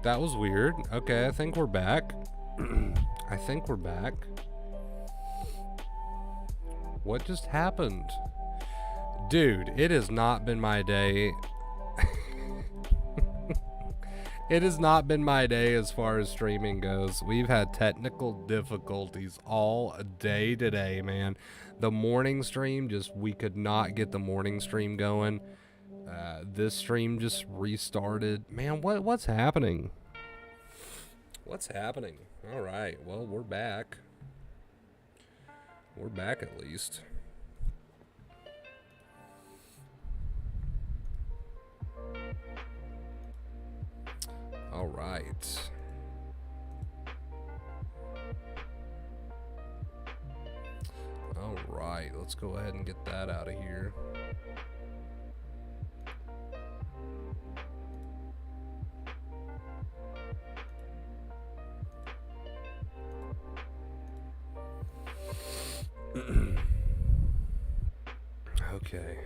That was weird. Okay, I think we're back. I think we're back. What just happened? Dude, it has not been my day. It has not been my day as far as streaming goes. We've had technical difficulties all day today, man. The morning stream, we could not get the morning stream going. This stream just restarted. Man, what's happening? What's happening? All right, well, we're back. We're back at least. All right. All right, let's go ahead and get that out of here. Okay.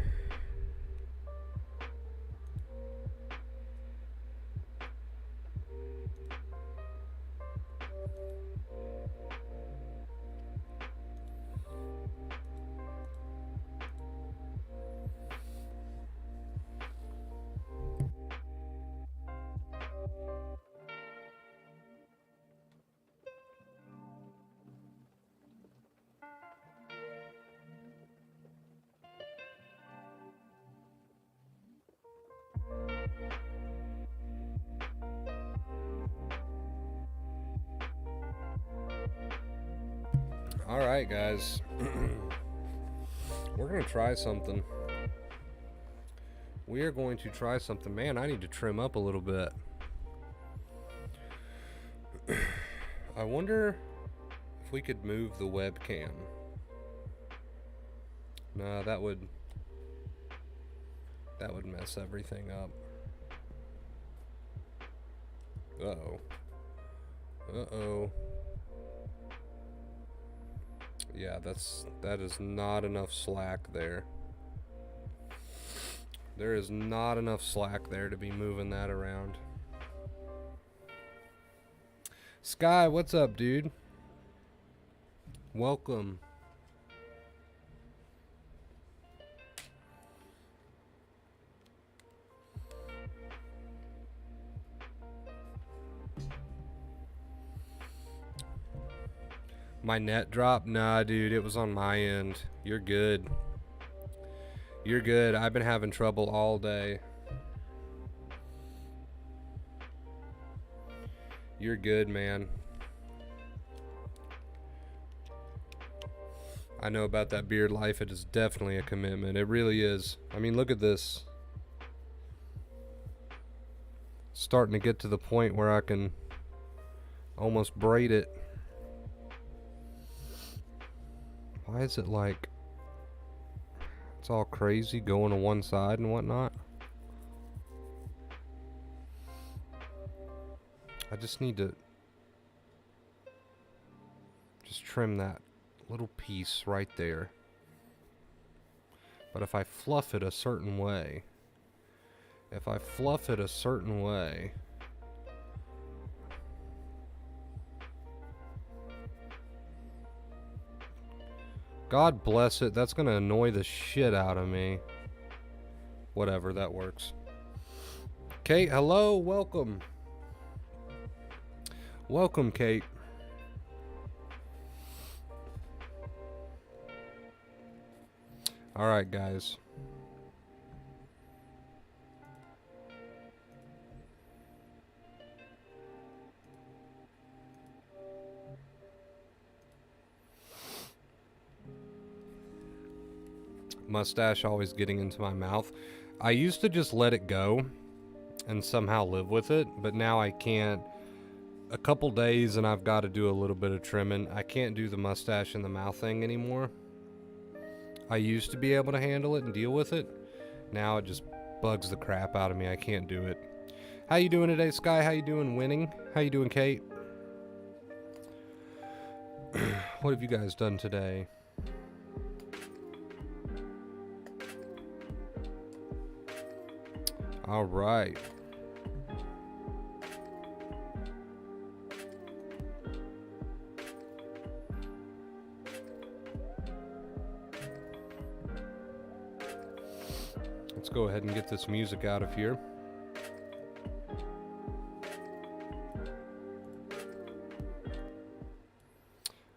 All right, guys. We're going to try something. We are going to try something. Man, I need to trim up a little bit. I wonder if we could move the webcam. No, that would mess everything up. Uh-oh. Uh-oh. Yeah, that is not enough slack there. There is not enough slack there to be moving that around. Sky, what's up, dude? Welcome. My net dropped? Nah, dude, it was on my end. You're good. You're good. I've been having trouble all day. You're good, man. I know about that beard life. It is definitely a commitment. It really is. I mean, look at this. Starting to get to the point where I can almost braid it. Why is it like it's all crazy going to one side and whatnot? I just need to just trim that little piece right there. But if I fluff it a certain way, God bless it, that's gonna annoy the shit out of me. Whatever, that works. Kate, hello, welcome. Welcome, Kate. All right, guys. Mustache always getting into my mouth. I used to just let it go and somehow live with it, but now I can't. A couple days and I've got to do a little bit of trimming. I can't do the mustache and the mouth thing anymore. I used to be able to handle it and deal with it. Now it just bugs the crap out of me. I can't do it. How you doing today, Sky? How you doing, Winning? How you doing, Kate? What have you guys done today? All right. Let's go ahead and get this music out of here.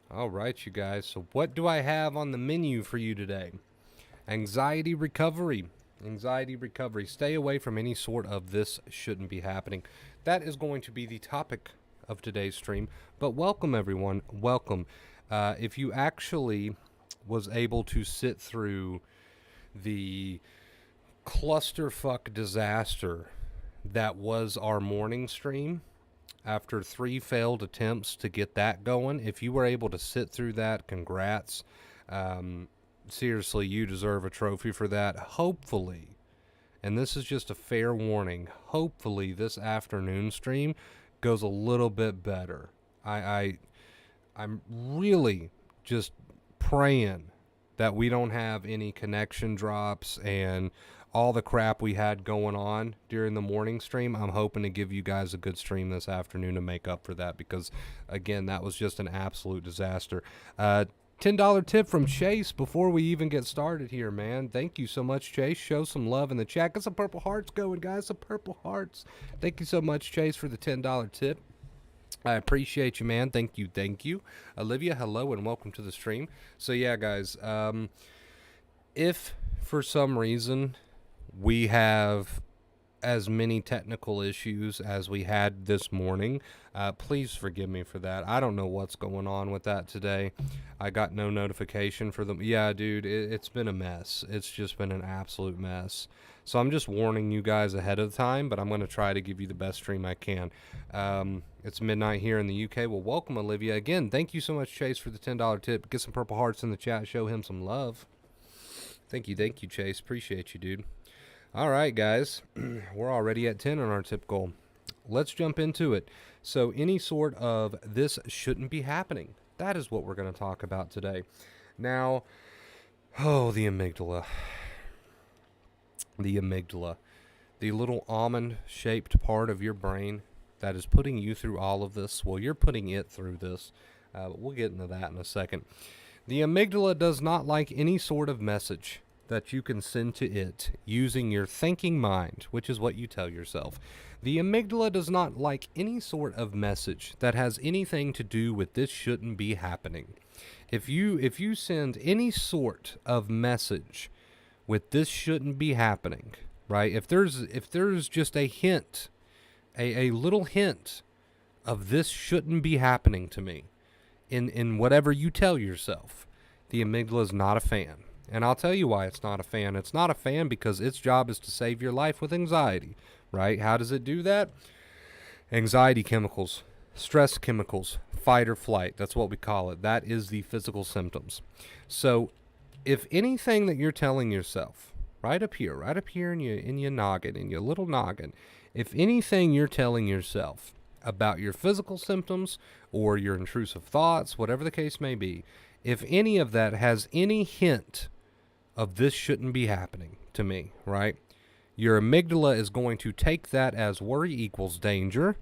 All right, you guys. So what do I have on the menu for you today? Anxiety recovery. Anxiety recovery. Stay away from any sort of this shouldn't be happening. That is going to be the topic of today's stream. But welcome, everyone. Welcome. If you actually was able to sit through the clusterfuck disaster that was our morning stream, after 3 failed attempts to get that going, if you were able to sit through that, congrats. Seriously, you deserve a trophy for that. Hopefully, and this is just a fair warning, hopefully this afternoon stream goes a little bit better. I'm really just praying that we don't have any connection drops and all the crap we had going on during the morning stream. I'm hoping to give you guys a good stream this afternoon to make up for that, because again, that was just an absolute disaster. $10 tip from Chase before we even get started here, man. Thank you so much, Chase. Show some love in the chat. Get some purple hearts going, guys. Some purple hearts. Thank you so much, Chase, for the $10 tip. I appreciate you, man. Thank you. Thank you. Olivia, hello and welcome to the stream. So yeah, guys, if for some reason we have as many technical issues as we had this morning, please forgive me for that. I don't know what's going on with that today. I got no notification for them. Yeah, dude, it's been a mess. It's just been an absolute mess. So I'm just warning you guys ahead of time, but I'm going to try to give you the best stream I can. It's midnight here in the UK. Well, welcome, Olivia. Again, thank you so much, Chase, for the $10 tip. Get some purple hearts in the chat. Show him some love. Thank you, Chase. Appreciate you, dude. All right, guys. We're already at 10 on our tip goal. Let's jump into it. So any sort of this shouldn't be happening. That is what we're going to talk about today. Now, oh, the amygdala. The amygdala. The little almond-shaped part of your brain that is putting you through all of this. Well, you're putting it through this. But we'll get into that in a second. The amygdala does not like any sort of message that you can send to it using your thinking mind, which is what you tell yourself. The amygdala does not like any sort of message that has anything to do with this shouldn't be happening. If you send any sort of message with this shouldn't be happening, right? If there's just a hint, a little hint of this shouldn't be happening to me in whatever you tell yourself, the amygdala is not a fan. And I'll tell you why it's not a fan. It's not a fan because its job is to save your life with anxiety, right? How does it do that? Anxiety chemicals, stress chemicals, fight or flight. That's what we call it. That is the physical symptoms. So if anything that you're telling yourself, right up here in your noggin, in your little noggin, if anything you're telling yourself about your physical symptoms or your intrusive thoughts, whatever the case may be, if any of that has any hint of this shouldn't be happening to me, right? Your amygdala is going to take that as worry equals danger,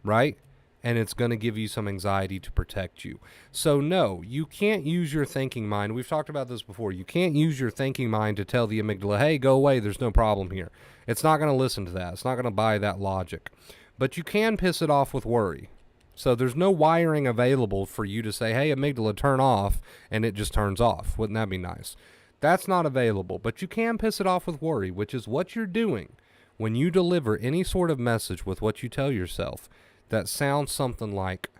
right? And it's going to give you some anxiety to protect you. So no, you can't use your thinking mind. We've talked about this before. You can't use your thinking mind to tell the amygdala, hey, go away, there's no problem here. It's not going to listen to that. It's not going to buy that logic. But you can piss it off with worry. So there's no wiring available for you to say, hey, amygdala, turn off, and it just turns off. Wouldn't that be nice? That's not available, but you can piss it off with worry, which is what you're doing when you deliver any sort of message with what you tell yourself that sounds something like,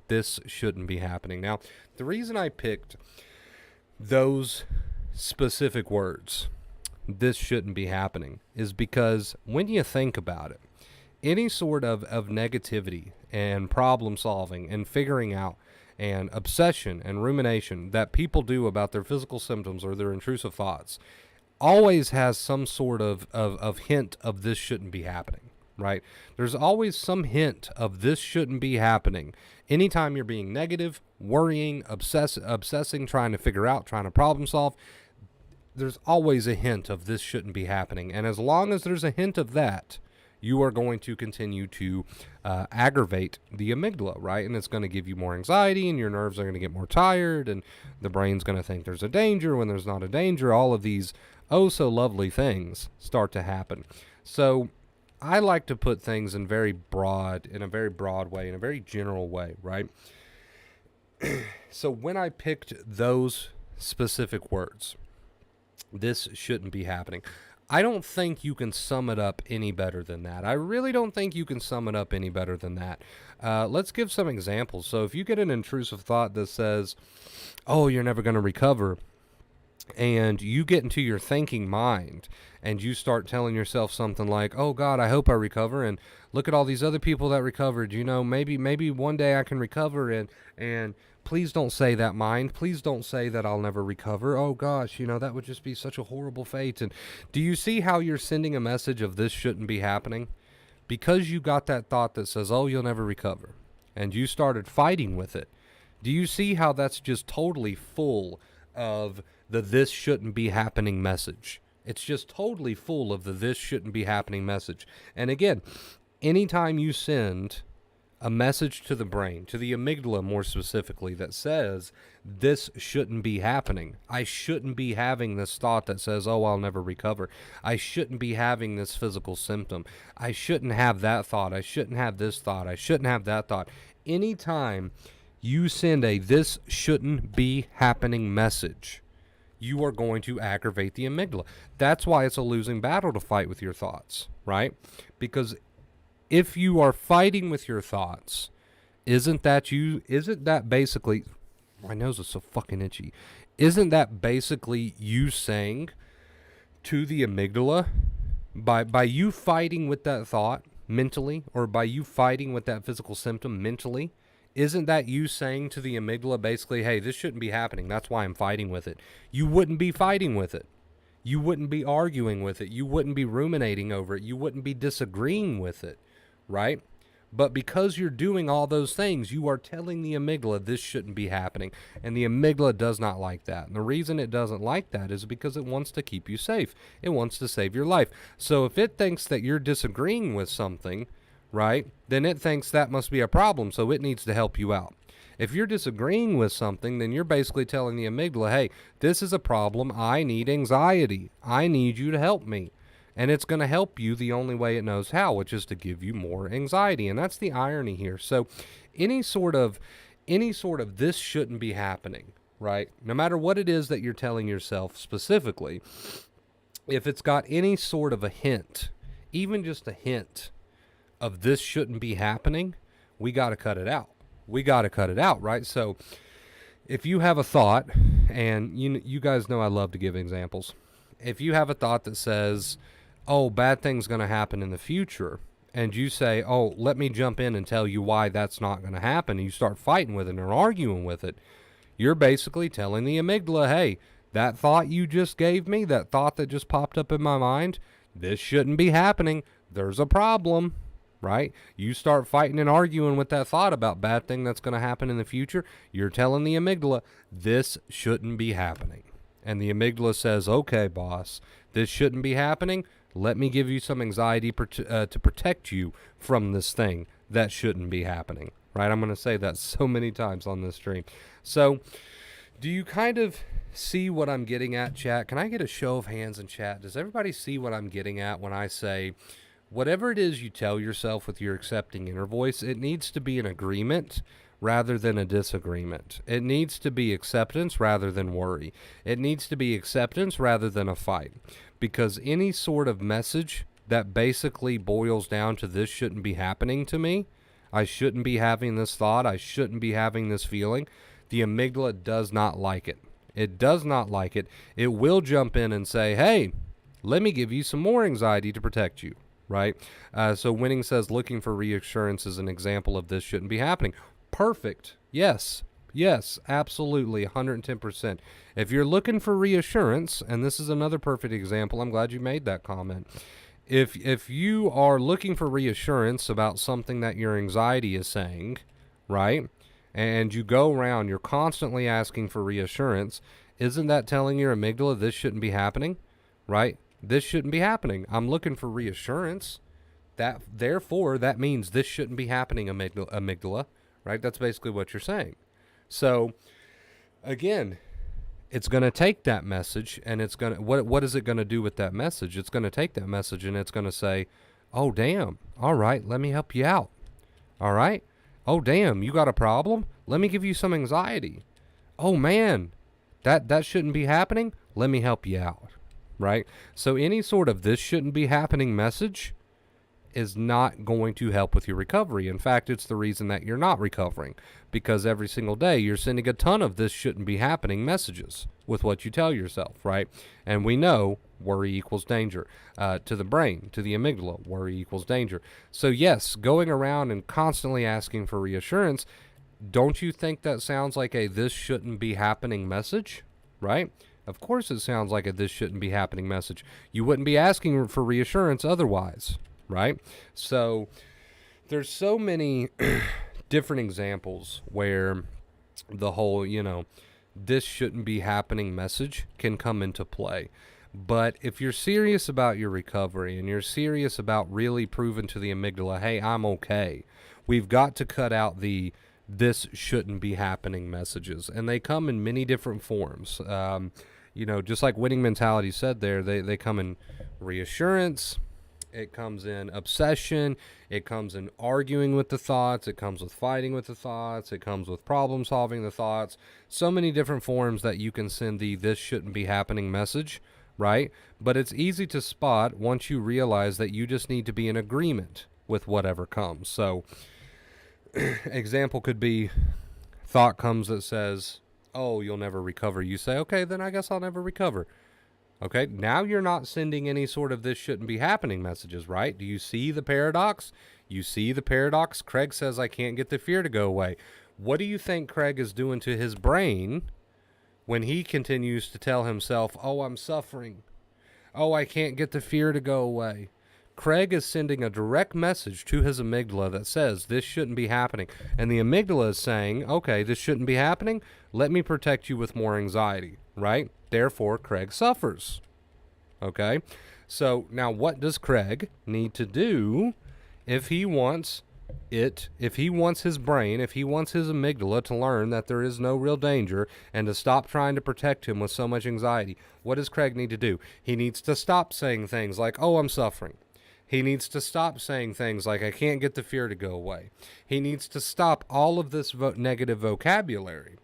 this shouldn't be happening. Now, the reason I picked those specific words, this shouldn't be happening, is because when you think about it, any sort of negativity and problem solving and figuring out and obsession and rumination that people do about their physical symptoms or their intrusive thoughts always has some sort of hint of this shouldn't be happening, right? There's always some hint of this shouldn't be happening. Anytime you're being negative, worrying, obsessing, trying to figure out, trying to problem solve, there's always a hint of this shouldn't be happening. And as long as there's a hint of that, you are going to continue to aggravate the amygdala, right? And it's going to give you more anxiety, and your nerves are going to get more tired, and the brain's going to think there's a danger when there's not a danger. All of these oh so lovely things start to happen. So I like to put things in a very broad way, in a very general way, right? So when I picked those specific words, this shouldn't be happening, I don't think you can sum it up any better than that. I really don't think you can sum it up any better than that. Let's give some examples. So if you get an intrusive thought that says, oh, you're never going to recover, and you get into your thinking mind and you start telling yourself something like, oh God, I hope I recover, and look at all these other people that recovered, maybe one day I can recover, and please don't say that, mind. Please don't say that I'll never recover. Oh gosh, that would just be such a horrible fate. And do you see how you're sending a message of this shouldn't be happening? Because you got that thought that says, oh, you'll never recover, and you started fighting with it. Do you see how that's just totally full of the this shouldn't be happening message? It's just totally full of the this shouldn't be happening message. And again, anytime you send a message to the brain, to the amygdala more specifically, that says this shouldn't be happening, I shouldn't be having this thought that says, oh, I'll never recover, I shouldn't be having this physical symptom, I shouldn't have that thought, I shouldn't have this thought, I shouldn't have that thought. Anytime you send a this shouldn't be happening message, you are going to aggravate the amygdala. That's why it's a losing battle to fight with your thoughts, right? Because if you are fighting with your thoughts, isn't that basically, my nose is so fucking itchy, isn't that basically you saying to the amygdala, by you fighting with that thought mentally, or by you fighting with that physical symptom mentally, isn't that you saying to the amygdala basically, hey, this shouldn't be happening, that's why I'm fighting with it? You wouldn't be fighting with it. You wouldn't be arguing with it. You wouldn't be ruminating over it. You wouldn't be disagreeing with it, right? But because you're doing all those things, you are telling the amygdala this shouldn't be happening. And the amygdala does not like that. And the reason it doesn't like that is because it wants to keep you safe. It wants to save your life. So if it thinks that you're disagreeing with something, right, then it thinks that must be a problem, so it needs to help you out. If you're disagreeing with something, then you're basically telling the amygdala, hey, this is a problem, I need anxiety, I need you to help me. And it's going to help you the only way it knows how, which is to give you more anxiety. And that's the irony here. So any sort of this shouldn't be happening, right? No matter what it is that you're telling yourself specifically, if it's got any sort of a hint, even just a hint of this shouldn't be happening, we got to cut it out. We got to cut it out, right? So if you have a thought, and you guys know I love to give examples. If you have a thought that says, oh, bad thing's going to happen in the future, and you say, oh, let me jump in and tell you why that's not going to happen, and you start fighting with it or arguing with it, you're basically telling the amygdala, hey, that thought you just gave me, that thought that just popped up in my mind, this shouldn't be happening. There's a problem, right? You start fighting and arguing with that thought about bad thing that's going to happen in the future, you're telling the amygdala, this shouldn't be happening. And the amygdala says, okay, boss, this shouldn't be happening. Let me give you some anxiety to protect you from this thing that shouldn't be happening, right? I'm going to say that so many times on this stream. So do you kind of see what I'm getting at, chat? Can I get a show of hands in chat? Does everybody see what I'm getting at when I say whatever it is you tell yourself with your accepting inner voice, it needs to be an agreement rather than a disagreement. It needs to be acceptance rather than worry. It needs to be acceptance rather than a fight. Because any sort of message that basically boils down to this shouldn't be happening to me, I shouldn't be having this thought, I shouldn't be having this feeling, the amygdala does not like it. It does not like it. It will jump in and say, hey, let me give you some more anxiety to protect you, right? So Winning says, looking for reassurance is an example of this shouldn't be happening. Perfect. Yes, absolutely, 110%. If you're looking for reassurance, and this is another perfect example, I'm glad you made that comment. If you are looking for reassurance about something that your anxiety is saying, right, and you go around, you're constantly asking for reassurance, isn't that telling your amygdala this shouldn't be happening, right? This shouldn't be happening. I'm looking for reassurance. Therefore, that means this shouldn't be happening, amygdala, right? That's basically what you're saying. So, again, it's going to take that message, and it's going to, what is it going to do with that message? It's going to take that message, and it's going to say, oh, damn, all right, let me help you out. All right? Oh, damn, you got a problem? Let me give you some anxiety. Oh, man, that shouldn't be happening? Let me help you out, right? So any sort of this shouldn't be happening message is not going to help with your recovery. In fact, it's the reason that you're not recovering, because every single day you're sending a ton of this shouldn't be happening messages with what you tell yourself, right? And we know worry equals danger to the brain, to the amygdala. Worry equals danger. So yes, going around and constantly asking for reassurance, don't you think that sounds like a this shouldn't be happening message, right? Of course it sounds like a this shouldn't be happening message. You wouldn't be asking for reassurance otherwise, right? So there's so many different examples where the whole, this shouldn't be happening message can come into play. But if you're serious about your recovery and you're serious about really proving to the amygdala, hey, I'm okay, we've got to cut out the this shouldn't be happening messages. And they come in many different forms. Just like winning mentality said there, they come in reassurance. It comes in obsession. It comes in arguing with the thoughts. It comes with fighting with the thoughts. It comes with problem solving the thoughts. So many different forms that you can send the this shouldn't be happening message, right? But it's easy to spot once you realize that you just need to be in agreement with whatever comes. So example could be thought comes that says, oh, you'll never recover. You say, okay, then I guess I'll never recover. Okay, now you're not sending any sort of this shouldn't be happening messages, right? Do you see the paradox? You see the paradox? Craig says, I can't get the fear to go away. What do you think Craig is doing to his brain when he continues to tell himself, oh, I'm suffering. Oh, I can't get the fear to go away. Craig is sending a direct message to his amygdala that says this shouldn't be happening. And the amygdala is saying, okay, this shouldn't be happening. Let me protect you with more anxiety, right? Therefore, Craig suffers. Okay? So now what does Craig need to do if he wants his brain, if he wants his amygdala to learn that there is no real danger and to stop trying to protect him with so much anxiety? What does Craig need to do? He needs to stop saying things like, oh, I'm suffering. He needs to stop saying things like, I can't get the fear to go away. He needs to stop all of this negative vocabulary,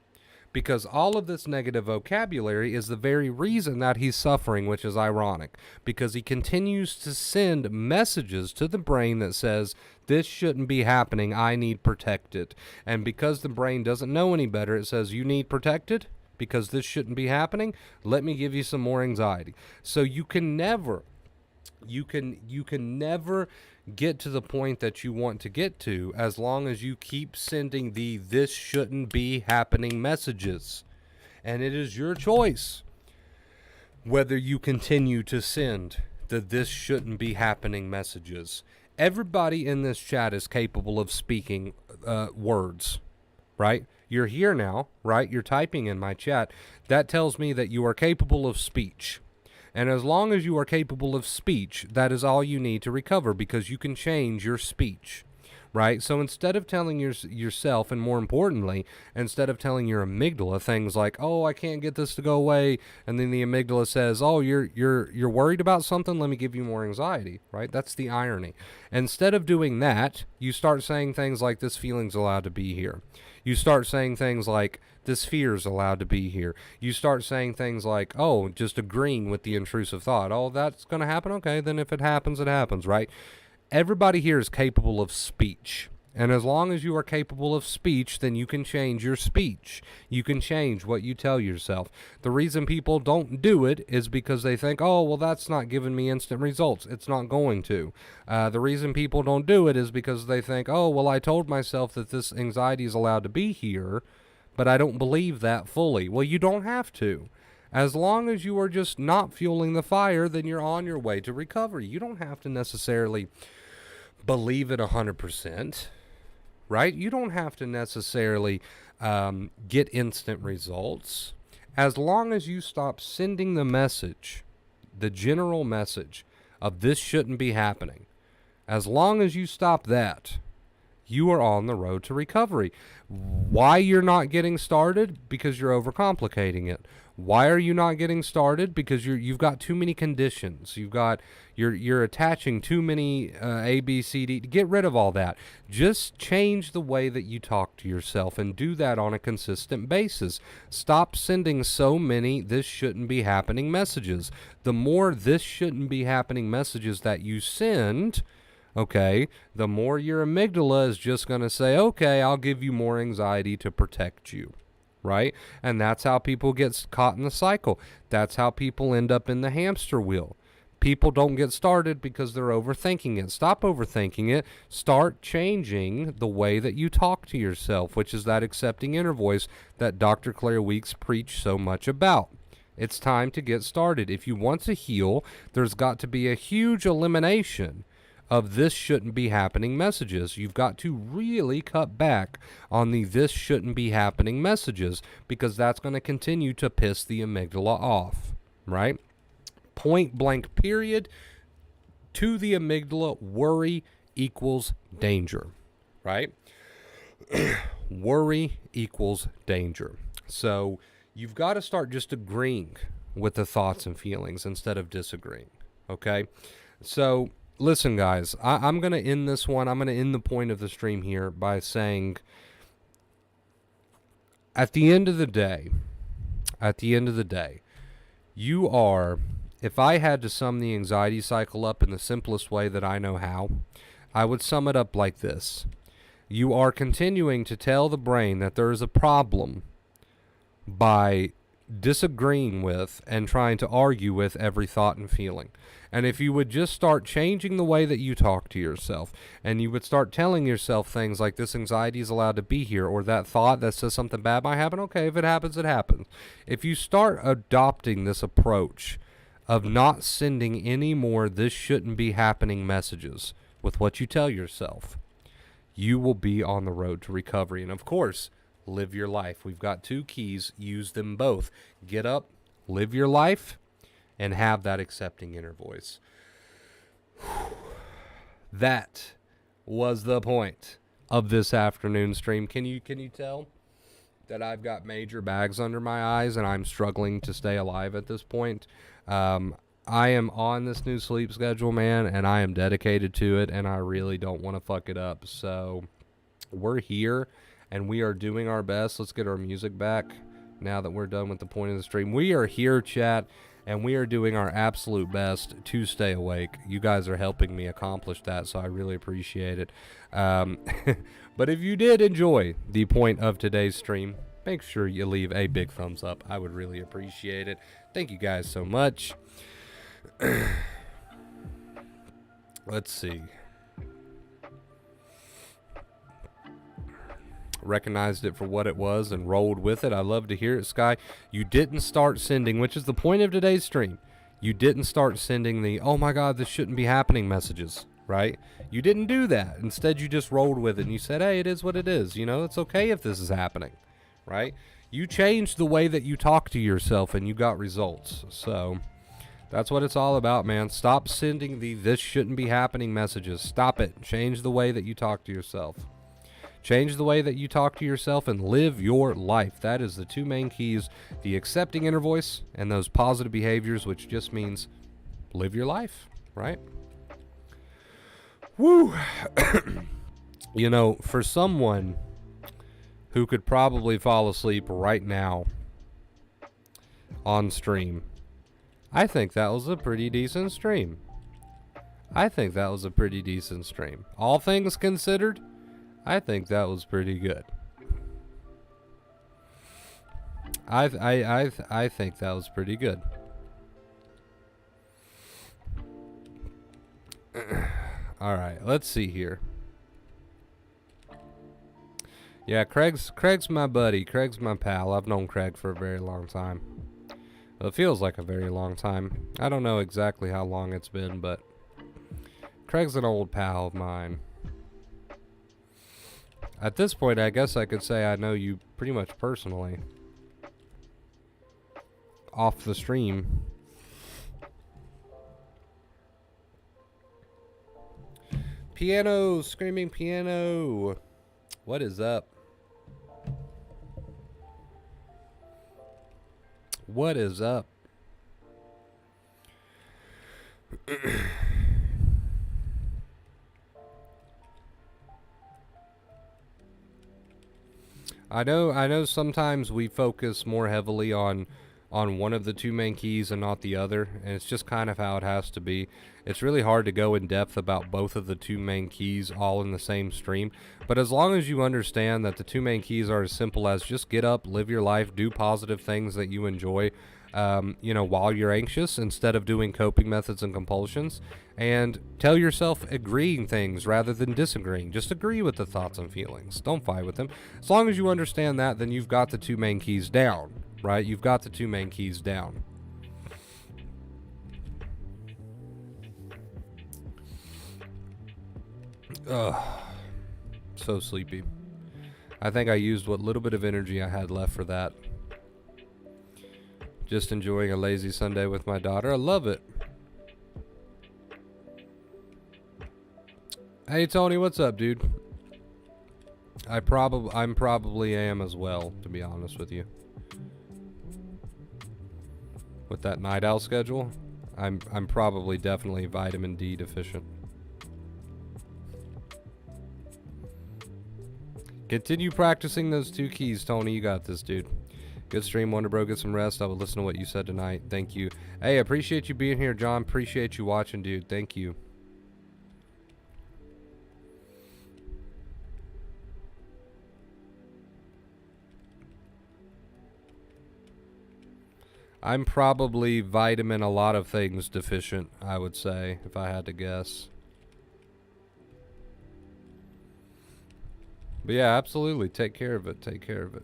because all of this negative vocabulary is the very reason that he's suffering, which is ironic, because he continues to send messages to the brain that says, this shouldn't be happening, I need protected. And because the brain doesn't know any better, it says, you need protected because this shouldn't be happening, let me give you some more anxiety. So you can never get to the point that you want to get to as long as you keep sending the this shouldn't be happening messages. And it is your choice whether you continue to send the this shouldn't be happening messages. Everybody in this chat is capable of speaking words, right? You're here now, right? You're typing in my chat. That tells me that you are capable of speech. And as long as you are capable of speech, that is all you need to recover, because you can change your speech, right? So instead of telling yourself, and more importantly, instead of telling your amygdala things like, oh, I can't get this to go away, and then the amygdala says, oh, you're worried about something, let me give you more anxiety, right? That's the irony. Instead of doing that, you start saying things like, this feeling's allowed to be here. You start saying things like, this fear is allowed to be here. You start saying things like, oh, just agreeing with the intrusive thought. Oh, that's going to happen? Okay, then if it happens, it happens, right? Everybody here is capable of speech. And as long as you are capable of speech, then you can change your speech. You can change what you tell yourself. The reason people don't do it is because they think, oh, well, that's not giving me instant results. It's not going to. The reason people don't do it is because they think, oh, well, I told myself that this anxiety is allowed to be here, but I don't believe that fully. Well, you don't have to. As long as you are just not fueling the fire, then you're on your way to recovery. You don't have to necessarily believe it 100%, right? You don't have to necessarily get instant results. As long as you stop sending the message, the general message of this shouldn't be happening, As long as you stop that, you are on the road to recovery. Why you're not getting started? Because you're overcomplicating it. Why are you not getting started? Because you've got too many conditions. You're attaching too many A, B, C, D. Get rid of all that. Just change the way that you talk to yourself and do that on a consistent basis. Stop sending so many "this shouldn't be happening" messages. The more "this shouldn't be happening" messages that you send, okay, the more your amygdala is just going to say, okay, I'll give you more anxiety to protect you, right? And that's how people get caught in the cycle. That's how people end up in the hamster wheel. People don't get started because they're overthinking it. Stop overthinking it. Start changing the way that you talk to yourself, which is that accepting inner voice that Dr. Claire Weeks preached so much about. It's time to get started. If you want to heal, there's got to be a huge elimination of "this shouldn't be happening" messages. You've got to really cut back on the "this shouldn't be happening" messages, because that's going to continue to piss the amygdala off, right? Point blank period. To the amygdala, worry equals danger, right? Worry equals danger. So you've got to start just agreeing with the thoughts and feelings instead of disagreeing, okay? So listen, guys, I'm going to end this one. I'm going to end the point of the stream here by saying, at the end of the day, you are, if I had to sum the anxiety cycle up in the simplest way that I know how, I would sum it up like this. You are continuing to tell the brain that there is a problem by disagreeing with and trying to argue with every thought and feeling. And if you would just start changing the way that you talk to yourself, and you would start telling yourself things like, this anxiety is allowed to be here, or that thought that says something bad might happen, okay, if it happens, it happens. If you start adopting this approach of not sending any more "this shouldn't be happening" messages with what you tell yourself, you will be on the road to recovery. And of course, live your life. We've got two keys. Use them both. Get up, live your life, and have that accepting inner voice. That was the point of this afternoon stream. Can you tell that I've got major bags under my eyes and I'm struggling to stay alive at this point? I am on this new sleep schedule, man, and I am dedicated to it, and I really don't want to fuck it up. So we're here, and we are doing our best. Let's get our music back now that we're done with the point of the stream. We are here, chat, and we are doing our absolute best to stay awake. You guys are helping me accomplish that, so I really appreciate it. But if you did enjoy the point of today's stream, make sure you leave a big thumbs up. I would really appreciate it. Thank you guys so much. Let's see. Recognized it for what it was and rolled with it. I love to hear it, Sky. You didn't start sending, which is the point of today's stream. You didn't start sending the, "oh my God, this shouldn't be happening" messages, right? You didn't do that. Instead, you just rolled with it and you said, hey, it is what it is. You know, it's okay if this is happening, right? You changed the way that you talk to yourself and you got results. So that's what it's all about, man. Stop sending the "this shouldn't be happening" messages. Stop it. Change the way that you talk to yourself. Change the way that you talk to yourself and live your life. That is the two main keys: the accepting inner voice and those positive behaviors, which just means live your life, right? Woo! You know, for someone who could probably fall asleep right now on stream, I think that was a pretty decent stream. All things considered, I think that was pretty good. I think that was pretty good. All right, let's see here. Yeah, Craig's my buddy. Craig's my pal. I've known Craig for a very long time. Well, it feels like a very long time. I don't know exactly how long it's been, but Craig's an old pal of mine. At this point, I guess I could say I know you pretty much personally. Off the stream. Piano, screaming piano. What is up? What is up? I know sometimes we focus more heavily on one of the two main keys and not the other, and it's just kind of how it has to be. It's really hard to go in depth about both of the two main keys all in the same stream, but as long as you understand that the two main keys are as simple as just get up, live your life, do positive things that you enjoy, while you're anxious instead of doing coping methods and compulsions, and tell yourself agreeing things rather than disagreeing. Just agree with the thoughts and feelings. Don't fight with them. As long as you understand that, then you've got the two main keys down, right? You've got the two main keys down. Ugh, so sleepy. I think I used what little bit of energy I had left for that. Just enjoying a lazy Sunday with my daughter. I love it. Hey Tony, what's up, dude? I'm probably am as well, to be honest with you. With that night owl schedule, I'm probably definitely vitamin D deficient. Continue practicing those two keys, Tony. You got this, dude. Good stream, Wonder Bro. Get some rest. I will listen to what you said tonight. Thank you. Hey, appreciate you being here, John. Appreciate you watching, dude. Thank you. I'm probably vitamin a lot of things deficient, I would say, if I had to guess. But yeah, absolutely. Take care of it. Take care of it.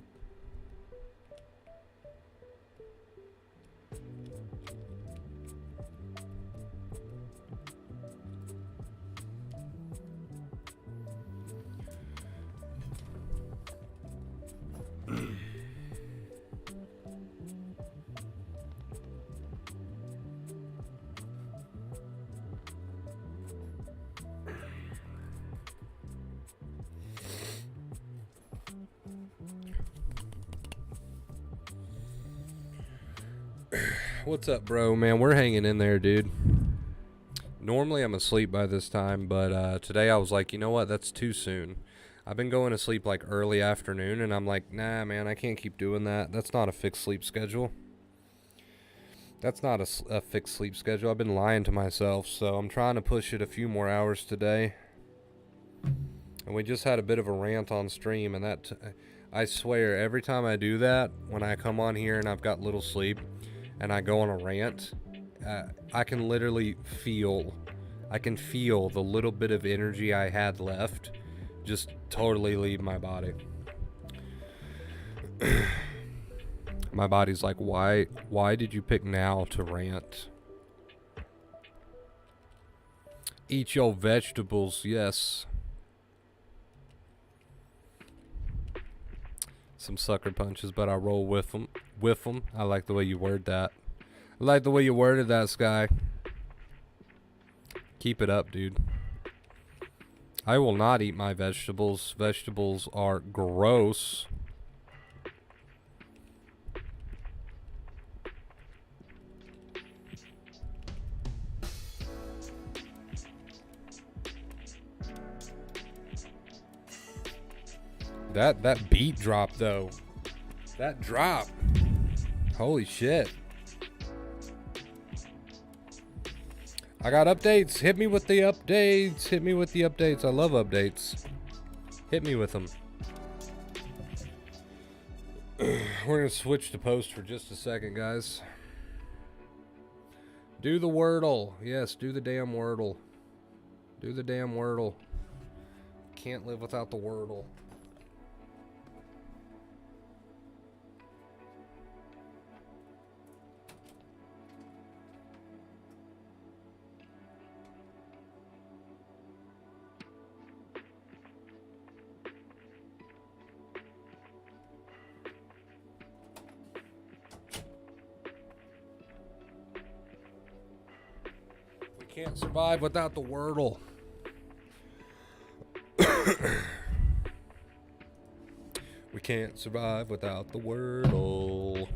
What's up, bro? Man, we're hanging in there, dude. Normally I'm asleep by this time, but today I was like, you know what? That's too soon. I've been going to sleep like early afternoon, and I'm like, nah, man, I can't keep doing that. That's not a fixed sleep schedule. That's not a fixed sleep schedule. I've been lying to myself, so I'm trying to push it a few more hours today. And we just had a bit of a rant on stream, and I swear, every time I do that, when I come on here and I've got little sleep, and I go on a rant, I can literally feel the little bit of energy I had left just totally leave my body. My body's like, why did you pick now to rant? Eat your vegetables, yes. Some sucker punches, but I roll with them. I like the way you word that. I like the way you worded that, Sky. Keep it up, dude. I will not eat my vegetables. Vegetables are gross. That beat drop, though. That drop. Holy shit. I got updates. Hit me with the updates. Hit me with the updates. I love updates. Hit me with them. We're going to switch to post for just a second, guys. Do the Wordle. Yes, do the damn Wordle. Do the damn Wordle. Can't live without the Wordle. Can't survive without the Wordle. We can't survive without the Wordle.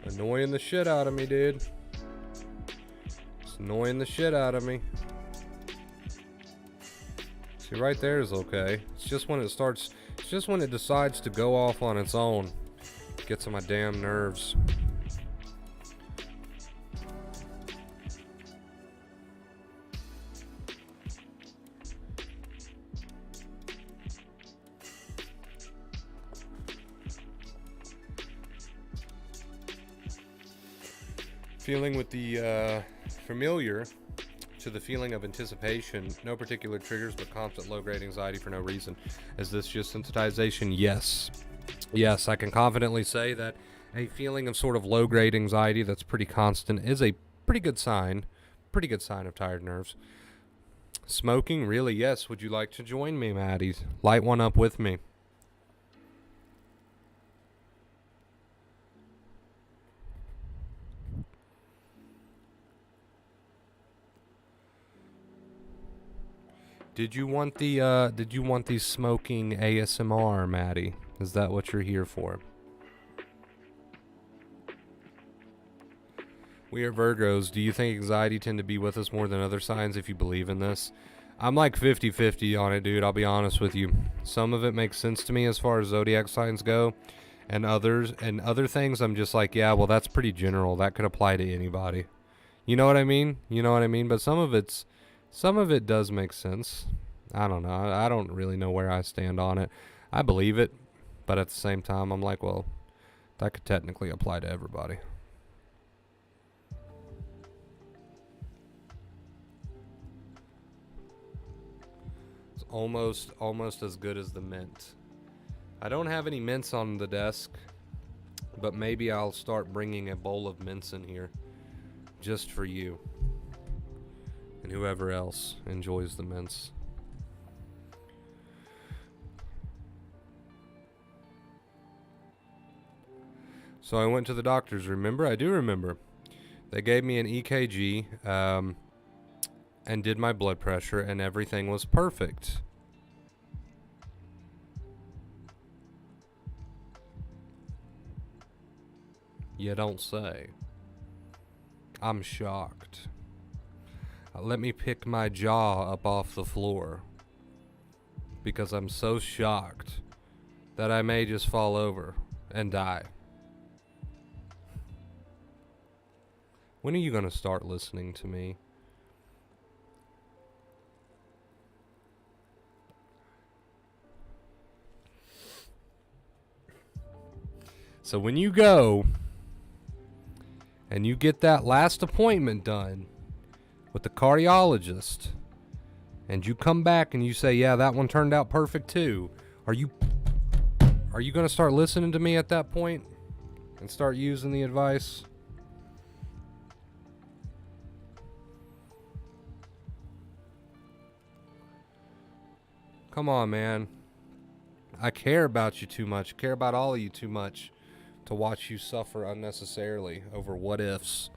Annoying the shit out of me, dude. It's annoying the shit out of me. See, right there is okay. It's just when it starts, it's just when it decides to go off on its own. It gets on my damn nerves. Feeling with the familiar to the feeling of anticipation, no particular triggers, but constant low-grade anxiety for no reason. Is this just sensitization? Yes. Yes, I can confidently say that a feeling of sort of low-grade anxiety that's pretty constant is a pretty good sign of tired nerves. Smoking? Really? Yes. Would you like to join me, Maddie? Light one up with me. Did you want the smoking ASMR, Maddie? Is that what you're here for? We are Virgos. Do you think anxiety tend to be with us more than other signs if you believe in this? I'm like 50-50 on it, dude. I'll be honest with you. Some of it makes sense to me as far as zodiac signs go, and other things I'm just like, yeah, well, that's pretty general. That could apply to anybody. You know what I mean? But some of it does make sense. I don't know. I don't really know where I stand on it. I believe it, but at the same time, I'm like, well, that could technically apply to everybody. It's almost as good as the mint. I don't have any mints on the desk, but maybe I'll start bringing a bowl of mints in here just for you and whoever else enjoys the mints. So I went to the doctors, remember? I do remember. They gave me an EKG and did my blood pressure, and everything was perfect. You don't say. I'm shocked. Let me pick my jaw up off the floor, because I'm so shocked that I may just fall over and die. When are you going to start listening to me? So when you go and you get that last appointment done with the cardiologist, and you come back and you say, yeah, that one turned out perfect too, are you going to start listening to me at that point and start using the advice? Come on, man. I care about you too much. I care about all of you too much to watch you suffer unnecessarily over what ifs.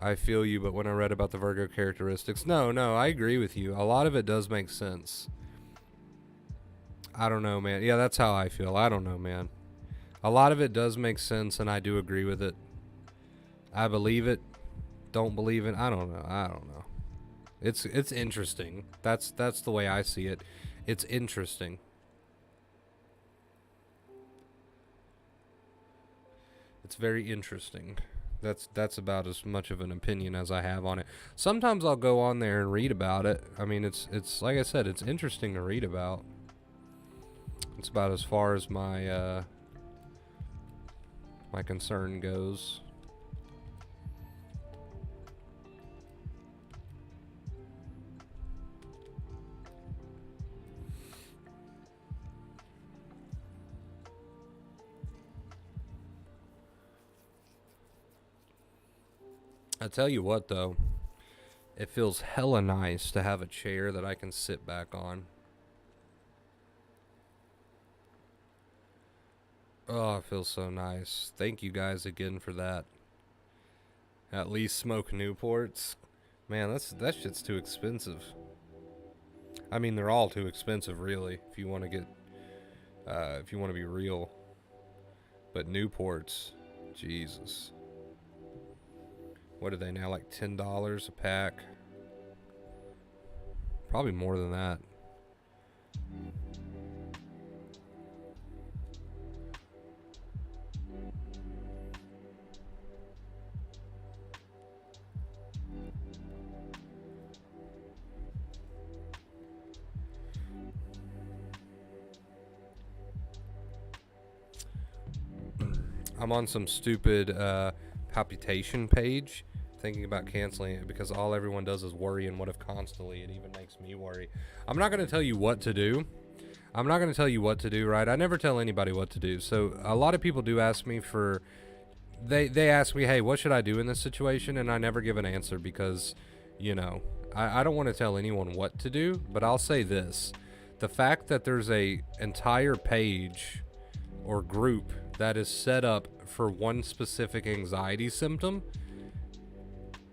I feel you, but when I read about the Virgo characteristics, no, I agree with you. A lot of it does make sense. I don't know, man. Yeah, that's how I feel. I don't know, man. A lot of it does make sense, and I do agree with it. I believe it. Don't believe it. I don't know. It's interesting. That's the way I see it. It's interesting. It's very interesting. That's about as much of an opinion as I have on it. Sometimes I'll go on there and read about it. I mean, it's like I said, it's interesting to read about. It's about as far as my my concern goes. I tell you what, though, it feels hella nice to have a chair that I can sit back on. Oh, it feels so nice. Thank you guys again for that. At least smoke Newports. Man, that shit's too expensive. I mean, they're all too expensive, really, if you want to get, if you want to be real. But Newports, Jesus. What are they now, like $10 a pack? Probably more than that. I'm on some stupid palpitation page thinking about canceling it because all everyone does is worry, and what if constantly it even makes me worry. I'm not going to tell you what to do. I'm not going to tell you what to do, right? I never tell anybody what to do. So a lot of people do ask me for, they ask me, hey, what should I do in this situation? And I never give an answer because, you know, I don't want to tell anyone what to do, but I'll say this. The fact that there's a entire page or group that is set up for one specific anxiety symptom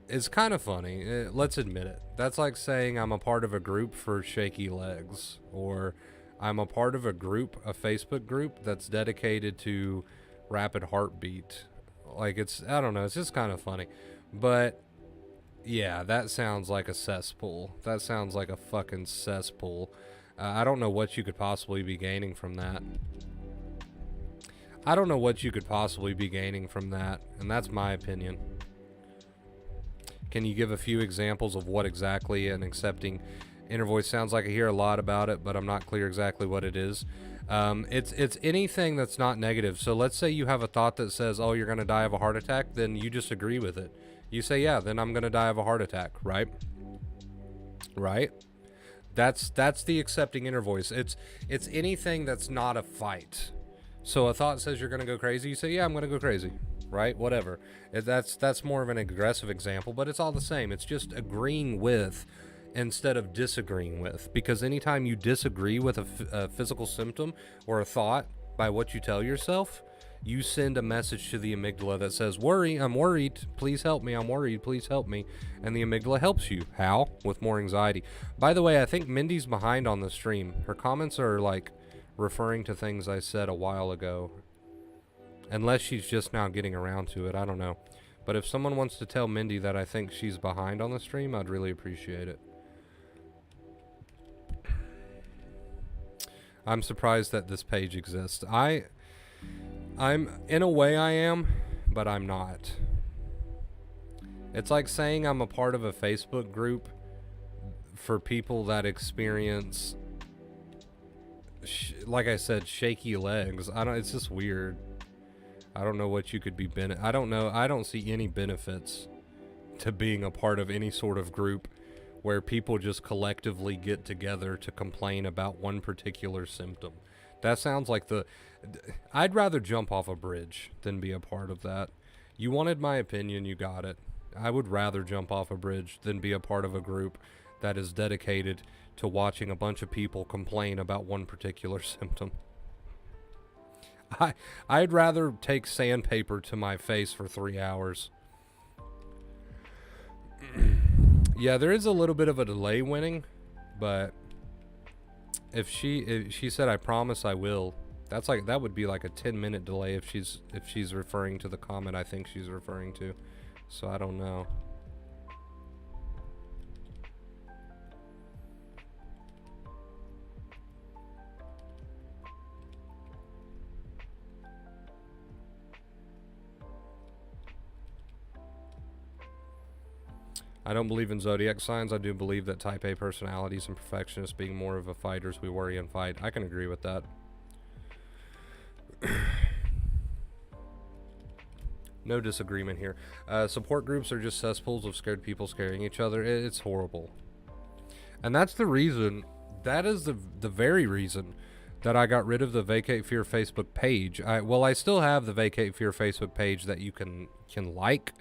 is kind of funny. Let's admit it. That's like saying I'm a part of a group for shaky legs, or I'm a part of a group, a Facebook group that's dedicated to rapid heartbeat. Like, it's, I don't know, it's just kind of funny. But yeah, that sounds like a cesspool. That sounds like a fucking cesspool. I don't know what you could possibly be gaining from that. I don't know what you could possibly be gaining from that, and that's my opinion. Can you give a few examples of what exactly an accepting inner voice sounds like? I hear a lot about it, but I'm not clear exactly what it is. It's anything that's not negative. So let's say you have a thought that says, oh, you're going to die of a heart attack, then you just agree with it. You say, yeah, then I'm going to die of a heart attack, right? Right? That's the accepting inner voice. It's anything that's not a fight. So a thought says you're going to go crazy. You say, yeah, I'm going to go crazy, right? Whatever. That's more of an aggressive example, but it's all the same. It's just agreeing with instead of disagreeing with. Because anytime you disagree with a physical symptom or a thought by what you tell yourself, you send a message to the amygdala that says, worry, I'm worried, please help me, I'm worried, please help me. And the amygdala helps you. How? With more anxiety. By the way, I think Mindy's behind on the stream. Her comments are like referring to things I said a while ago. Unless she's just now getting around to it, I don't know. But if someone wants to tell Mindy that I think she's behind on the stream, I'd really appreciate it. I'm surprised that this page exists. I'm in a way I am, but I'm not. It's like saying I'm a part of a Facebook group for people that experience, like I said, shaky legs. It's just weird. I don't know what you could be I don't know. I don't see any benefits to being a part of any sort of group where people just collectively get together to complain about one particular symptom. That sounds like I'd rather jump off a bridge than be a part of that. You wanted my opinion, you got it. I would rather jump off a bridge than be a part of a group that is dedicated to watching a bunch of people complain about one particular symptom. I'd rather take sandpaper to my face for 3 hours. Yeah, there is a little bit of a delay winning, but if she said I promise I will, that would be like a 10-minute delay if she's referring to the comment I think she's referring to. So I don't know. I don't believe in zodiac signs. I do believe that type A personalities and perfectionists being more of a fighters, we worry and fight. I can agree with that. No disagreement here. Support groups are just cesspools of scared people scaring each other. It's horrible. And that's the reason, that is the very reason that I got rid of the Vacate Fear Facebook page. I still have the Vacate Fear Facebook page that you can like,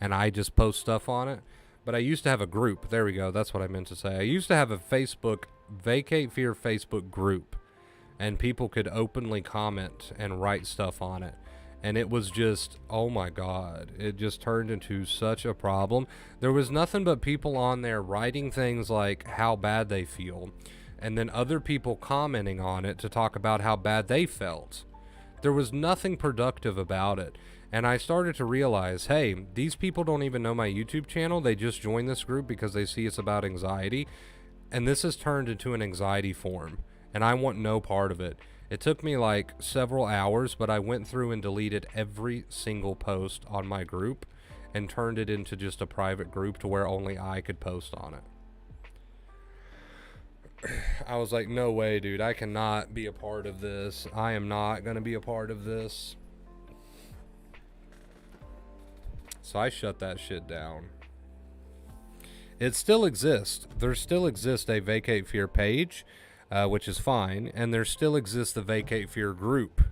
and I just post stuff on it. But I used to have a group. There we go. That's what I meant to say. I used to have a Facebook, Vacate Fear Facebook group, and people could openly comment and write stuff on it. And it was just, oh my God, it just turned into such a problem. There was nothing but people on there writing things like how bad they feel, and then other people commenting on it to talk about how bad they felt. There was nothing productive about it. And I started to realize, hey, these people don't even know my YouTube channel. They just joined this group because they see it's about anxiety. And this has turned into an anxiety forum. And I want no part of it. It took me like several hours, but I went through and deleted every single post on my group and turned it into just a private group to where only I could post on it. I was like, no way, dude. I cannot be a part of this. I am not going to be a part of this. So I shut that shit down. It still exists. There still exists a Vacate Fear page, which is fine. And there still exists the Vacate Fear group,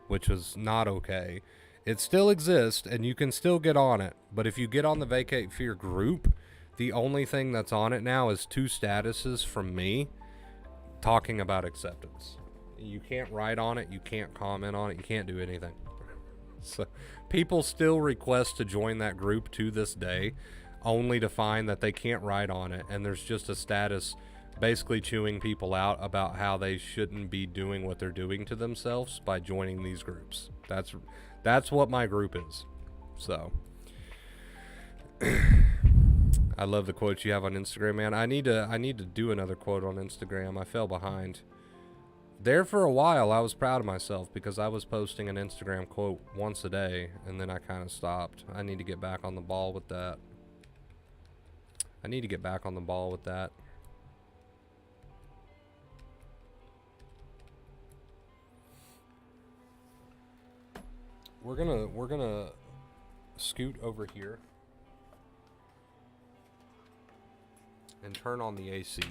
which was not okay. It still exists, and you can still get on it. But if you get on the Vacate Fear group, the only thing that's on it now is 2 statuses from me talking about acceptance. You can't write on it. You can't comment on it. You can't do anything. So people still request to join that group to this day, only to find that they can't write on it. And there's just a status basically chewing people out about how they shouldn't be doing what they're doing to themselves by joining these groups. That's what my group is. So I love the quotes you have on Instagram, man. I need to do another quote on Instagram. I fell behind. There for a while, I was proud of myself because I was posting an Instagram quote once a day, and then I kind of stopped. I need to get back on the ball with that. We're gonna scoot over here and turn on the AC.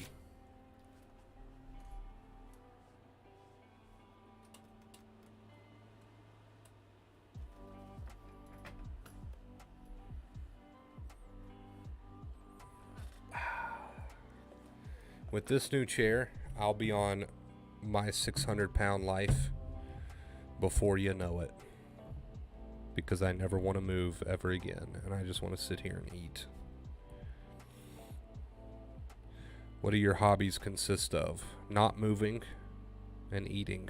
With this new chair, I'll be on my 600-pound life before you know it. Because I never want to move ever again, and I just want to sit here and eat. What do your hobbies consist of? Not moving and eating.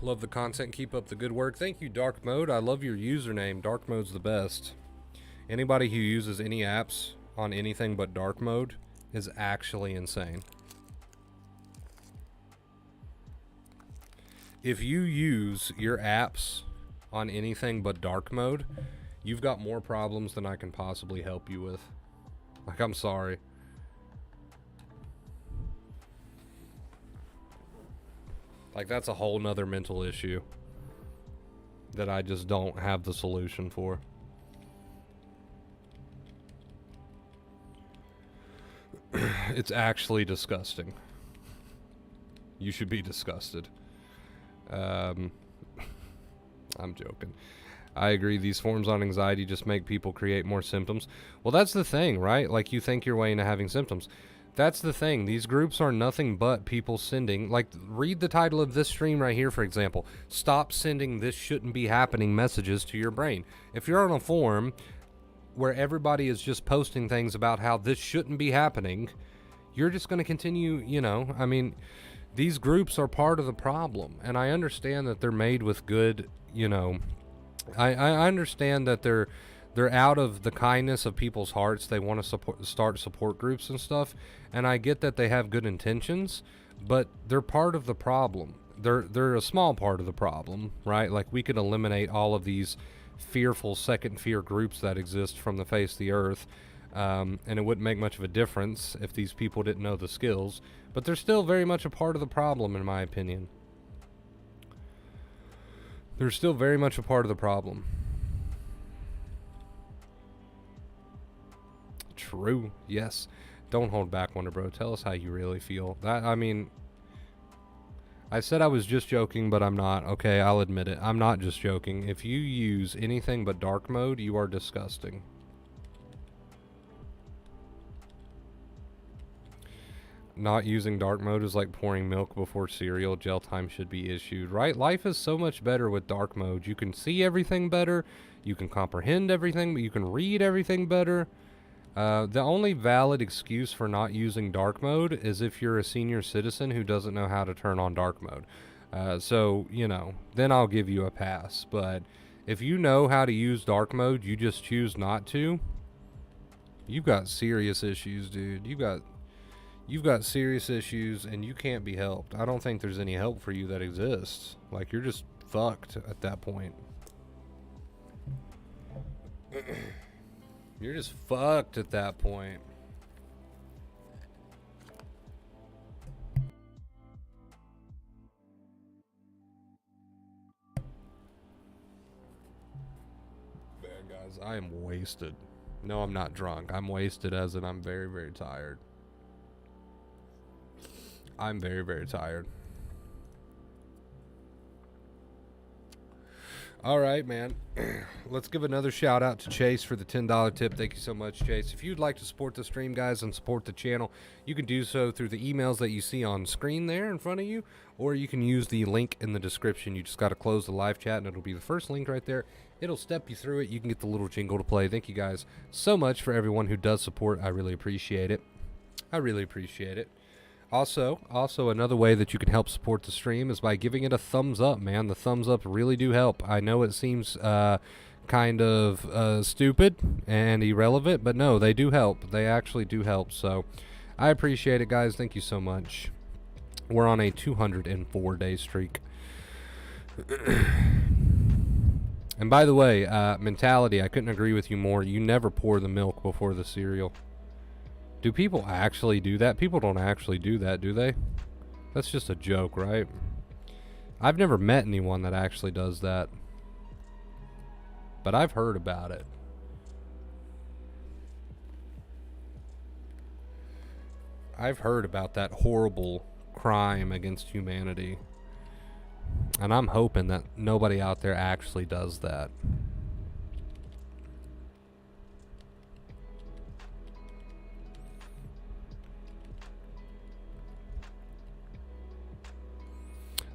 Love the content. Keep up the good work. Thank you, Dark Mode. I love your username. Dark Mode's the best. Anybody who uses any apps on anything but dark mode is actually insane. If you use your apps on anything but dark mode, you've got more problems than I can possibly help you with. Like, I'm sorry. Like, that's a whole nother mental issue that I just don't have the solution for. It's actually disgusting. You should be disgusted. I'm joking. I agree. These forms on anxiety just make people create more symptoms. Well, that's the thing, right? Like, you think your way into having symptoms. That's the thing. These groups are nothing but people sending, like, read the title of this stream right here, for example. Stop sending this shouldn't be happening messages to your brain. If you're on a forum where everybody is just posting things about how this shouldn't be happening, you're just going to continue, you know, I mean, these groups are part of the problem. And I understand that they're made with good, you know, I understand that they're out of the kindness of people's hearts. They want to start support groups and stuff. And I get that they have good intentions, but they're part of the problem. They're a small part of the problem, right? Like, we could eliminate all of these fearful second fear groups that exist from the face of the earth. And it wouldn't make much of a difference if these people didn't know the skills, but they're still very much a part of the problem, in my opinion. They're still very much a part of the problem. True. Yes. Don't hold back, Wonder Bro. Tell us how you really feel. I mean, I said I was just joking, but I'm not. Okay, I'll admit it. I'm not just joking. If you use anything but dark mode, you are disgusting. Not using dark mode is like pouring milk before cereal. Jail time should be issued, right? Life is so much better with dark mode. You can see everything better. You can comprehend everything, but you can read everything better. The only valid excuse for not using dark mode is if you're a senior citizen who doesn't know how to turn on dark mode. So, you know, then I'll give you a pass. But if you know how to use dark mode, you just choose not to, you've got serious issues, dude. You've got serious issues and you can't be helped. I don't think there's any help for you that exists. Like, you're just fucked at that point. You're just fucked at that point. Man, guys, I am wasted. No, I'm not drunk. I'm wasted as in I'm very, very tired. I'm very, very tired. All right, man. Let's give another shout out to Chase for the $10 tip. Thank you so much, Chase. If you'd like to support the stream, guys, and support the channel, you can do so through the emails that you see on screen there in front of you, or you can use the link in the description. You just got to close the live chat, and it'll be the first link right there. It'll step you through it. You can get the little jingle to play. Thank you guys so much for everyone who does support. I really appreciate it. I really appreciate it. Also, another way that you can help support the stream is by giving it a thumbs up, man. The thumbs up really do help. I know it seems kind of stupid and irrelevant, but no, they do help. They actually do help. So I appreciate it, guys. Thank you so much. We're on a 204-day streak. And by the way, mentality, I couldn't agree with you more. You never pour the milk before the cereal. Do people actually do that? People don't actually do that, do they? That's just a joke, right? I've never met anyone that actually does that. But I've heard about it. I've heard about that horrible crime against humanity. And I'm hoping that nobody out there actually does that.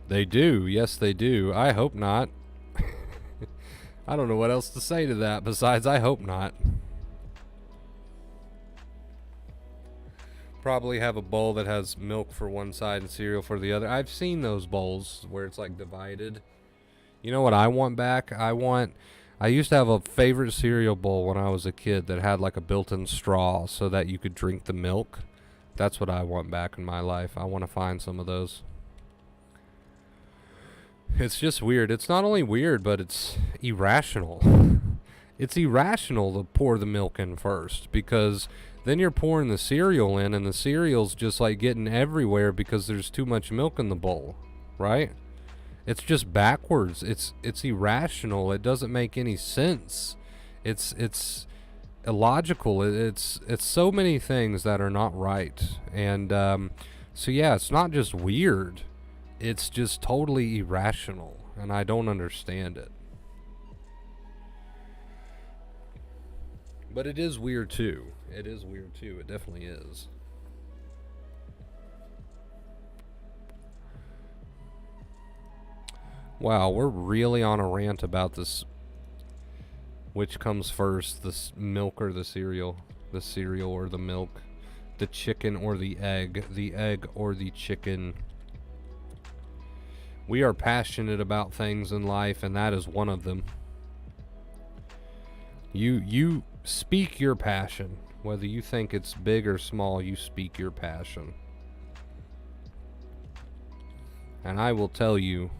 They do. Yes, they do. I hope not. I don't know what else to say to that besides I hope not. Probably have a bowl that has milk for one side and cereal for the other. I've seen those bowls where it's like divided. You know what I want back? I used to have a favorite cereal bowl when I was a kid that had like a built-in straw so that you could drink the milk. That's what I want back in my life. I want to find some of those. It's just weird. It's not only weird, but it's irrational. It's irrational to pour the milk in first, because then you're pouring the cereal in, and the cereal's just like getting everywhere because there's too much milk in the bowl, right? It's just backwards. It's irrational. It doesn't make any sense. It's illogical. It's so many things that are not right. And so yeah, it's not just weird. It's just totally irrational, and I don't understand it. But it is weird too. It is weird too. It definitely is. Wow, we're really on a rant about this. Which comes first, the milk or the cereal? The cereal or the milk? The chicken or the egg? The egg or the chicken? We are passionate about things in life, and that is one of them. You speak your passion. Whether you think it's big or small, you speak your passion. And I will tell you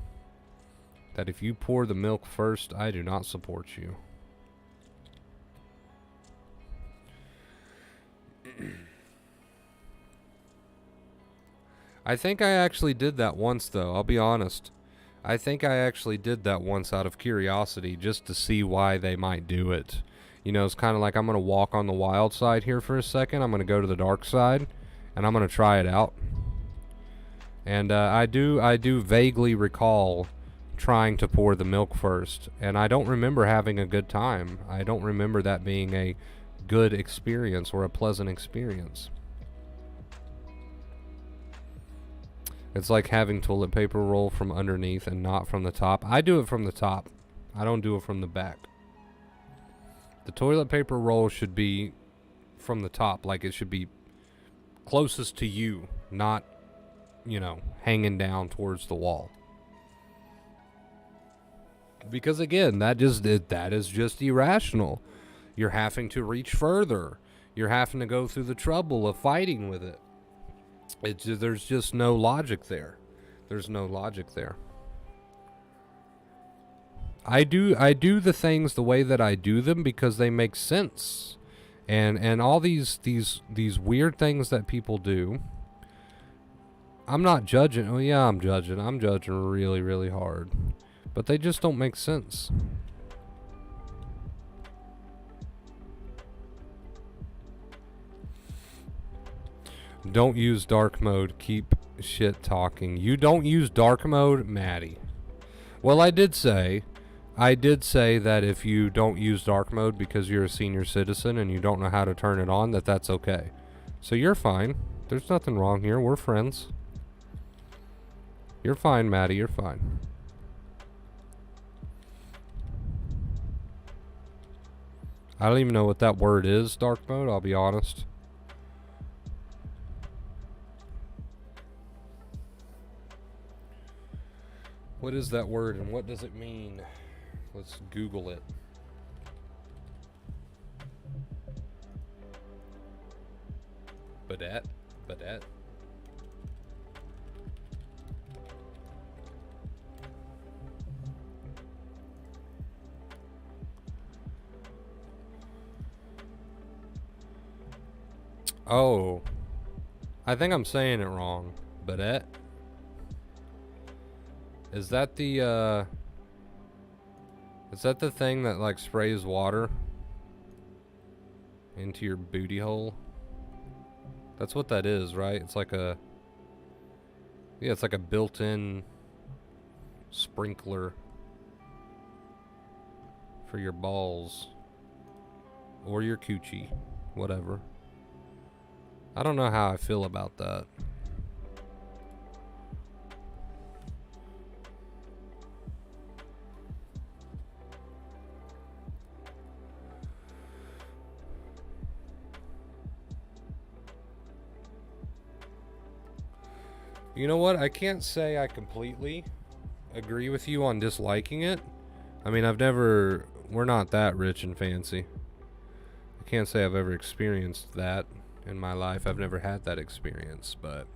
that if you pour the milk first, I do not support you. I think I actually did that once, though. I'll be honest. I think I actually did that once out of curiosity, just to see why they might do it. You know, it's kind of like I'm going to walk on the wild side here for a second. I'm going to go to the dark side, and I'm going to try it out. And I do vaguely recall trying to pour the milk first, and I don't remember having a good time. I don't remember that being a good experience or a pleasant experience. It's like having toilet paper roll from underneath and not from the top. I do it from the top. I don't do it from the back. The toilet paper roll should be from the top, like it should be closest to you, not, hanging down towards the wall. Because again, that is just irrational. You're having to reach further. You're having to go through the trouble of fighting with it. There's just no logic there. There's no logic there. I do the things the way that I do them because they make sense. And all these weird things that people do, I'm not judging. Oh yeah, I'm judging. I'm judging really, really hard. But they just don't make sense. Don't use dark mode. Keep shit talking. You don't use dark mode, Maddie. Well, I did say that if you don't use dark mode because you're a senior citizen and you don't know how to turn it on, that's okay. So you're fine. There's nothing wrong here. We're friends. You're fine, Maddie. You're fine. I don't even know what that word is, dark mode, I'll be honest. What is that word and what does it mean? Let's Google it. Bidet? Oh, I think I'm saying it wrong. Bidet? Is that the thing that like sprays water into your booty hole? That's what that is, right? It's like a built-in sprinkler for your balls or your coochie, whatever. I don't know how I feel about that. You know what? I can't say I completely agree with you on disliking it. I mean, we're not that rich and fancy. I can't say I've ever experienced that in my life. I've never had that experience, but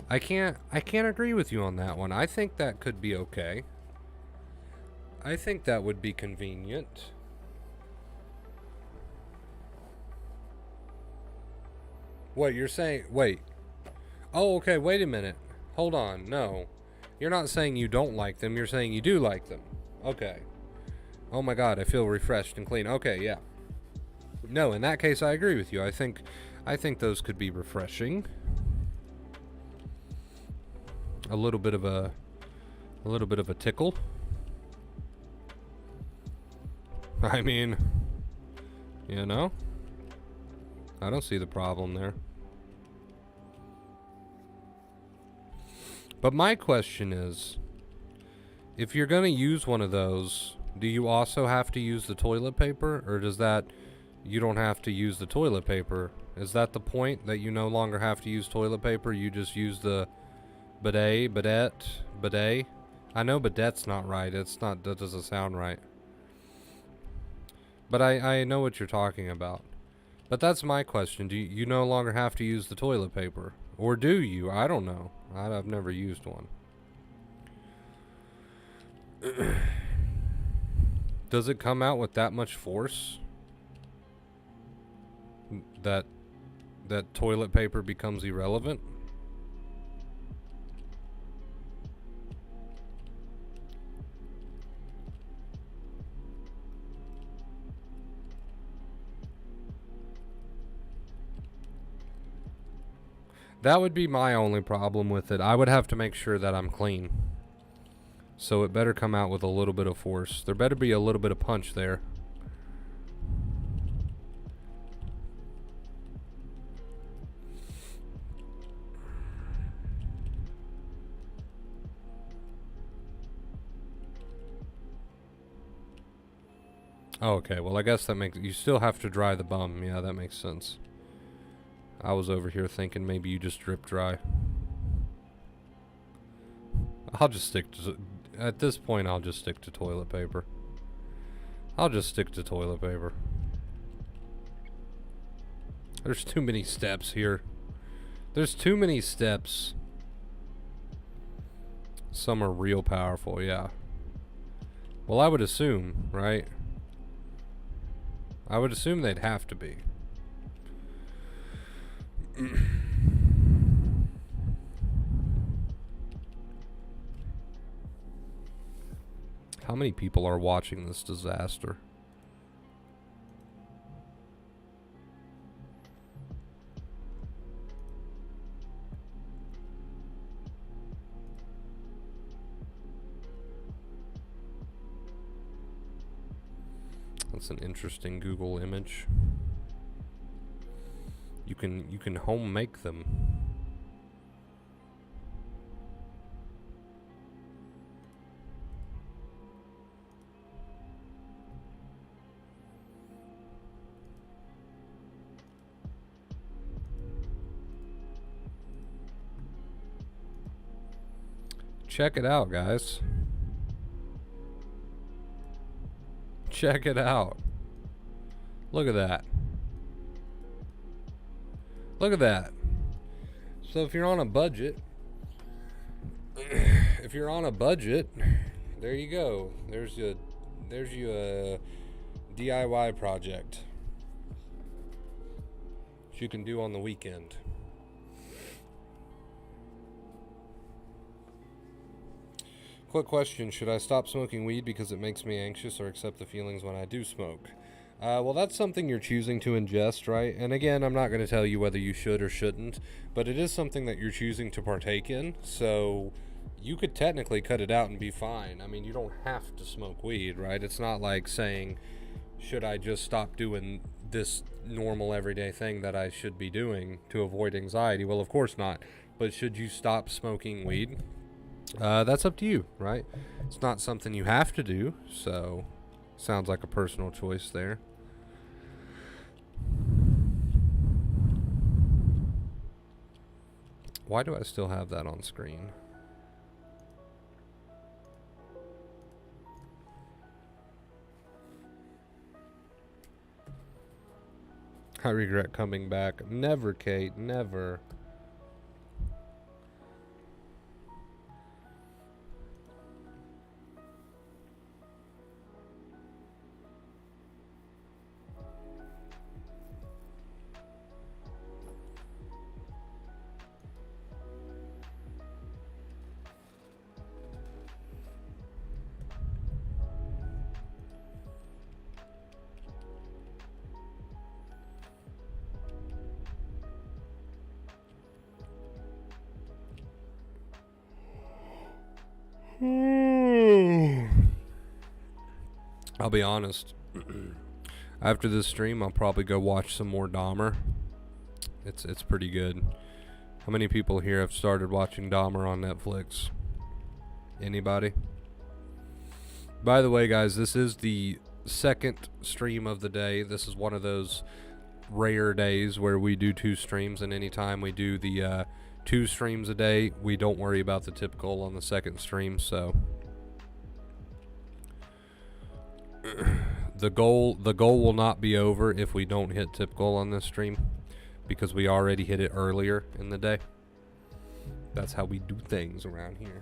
I can't agree with you on that one. I think that could be okay. I think that would be convenient. What you're saying? Wait. Oh, okay, wait a minute. Hold on. No. You're not saying you don't like them. You're saying you do like them. Okay. Oh my god, I feel refreshed and clean. Okay, yeah. No, in that case I agree with you. I think those could be refreshing. A little bit of a tickle. I mean, I don't see the problem there. But my question is, if you're going to use one of those, do you also have to use the toilet paper? Or you don't have to use the toilet paper? Is that the point, that you no longer have to use toilet paper? You just use the bidet? I know bidet's not right. That doesn't sound right. But I know what you're talking about. But that's my question. Do you no longer have to use the toilet paper? Or do you? I don't know. I've never used one. Does it come out with that much force that toilet paper becomes irrelevant? That would be my only problem with it. I would have to make sure that I'm clean. So it better come out with a little bit of force. There better be a little bit of punch there. Oh, okay. Well, I guess that makes... You still have to dry the bum. Yeah, that makes sense. I was over here thinking maybe you just drip dry. I'll just stick to... At this point, I'll just stick to toilet paper. I'll just stick to toilet paper. There's too many steps here. There's too many steps. Some are real powerful, yeah. Well, I would assume, right? I would assume they'd have to be. How many people are watching this disaster? That's an interesting Google image. You can home make them. Check it out, guys. Check it out. Look at that. Look at that. So if you're on a budget, there you go. There's your DIY project that you can do on the weekend. Quick question, should I stop smoking weed because it makes me anxious or accept the feelings when I do smoke? Well, that's something you're choosing to ingest, right? And again, I'm not going to tell you whether you should or shouldn't, but it is something that you're choosing to partake in, so you could technically cut it out and be fine. I mean, you don't have to smoke weed, right? It's not like saying, should I just stop doing this normal everyday thing that I should be doing to avoid anxiety? Well, of course not. But should you stop smoking weed? That's up to you, right? It's not something you have to do, so sounds like a personal choice there. Why do I still have that on screen? I regret coming back. Never, Kate, never. I'll be honest. After this stream, I'll probably go watch some more Dahmer. It's pretty good. How many people here have started watching Dahmer on Netflix? Anybody? By the way, guys, this is the second stream of the day. This is one of those rare days where we do 2 streams, and anytime we do the 2 streams a day, we don't worry about the tip goal on the second stream, so the goal will not be over if we don't hit tip goal on this stream, because we already hit it earlier in the day. That's how we do things around here,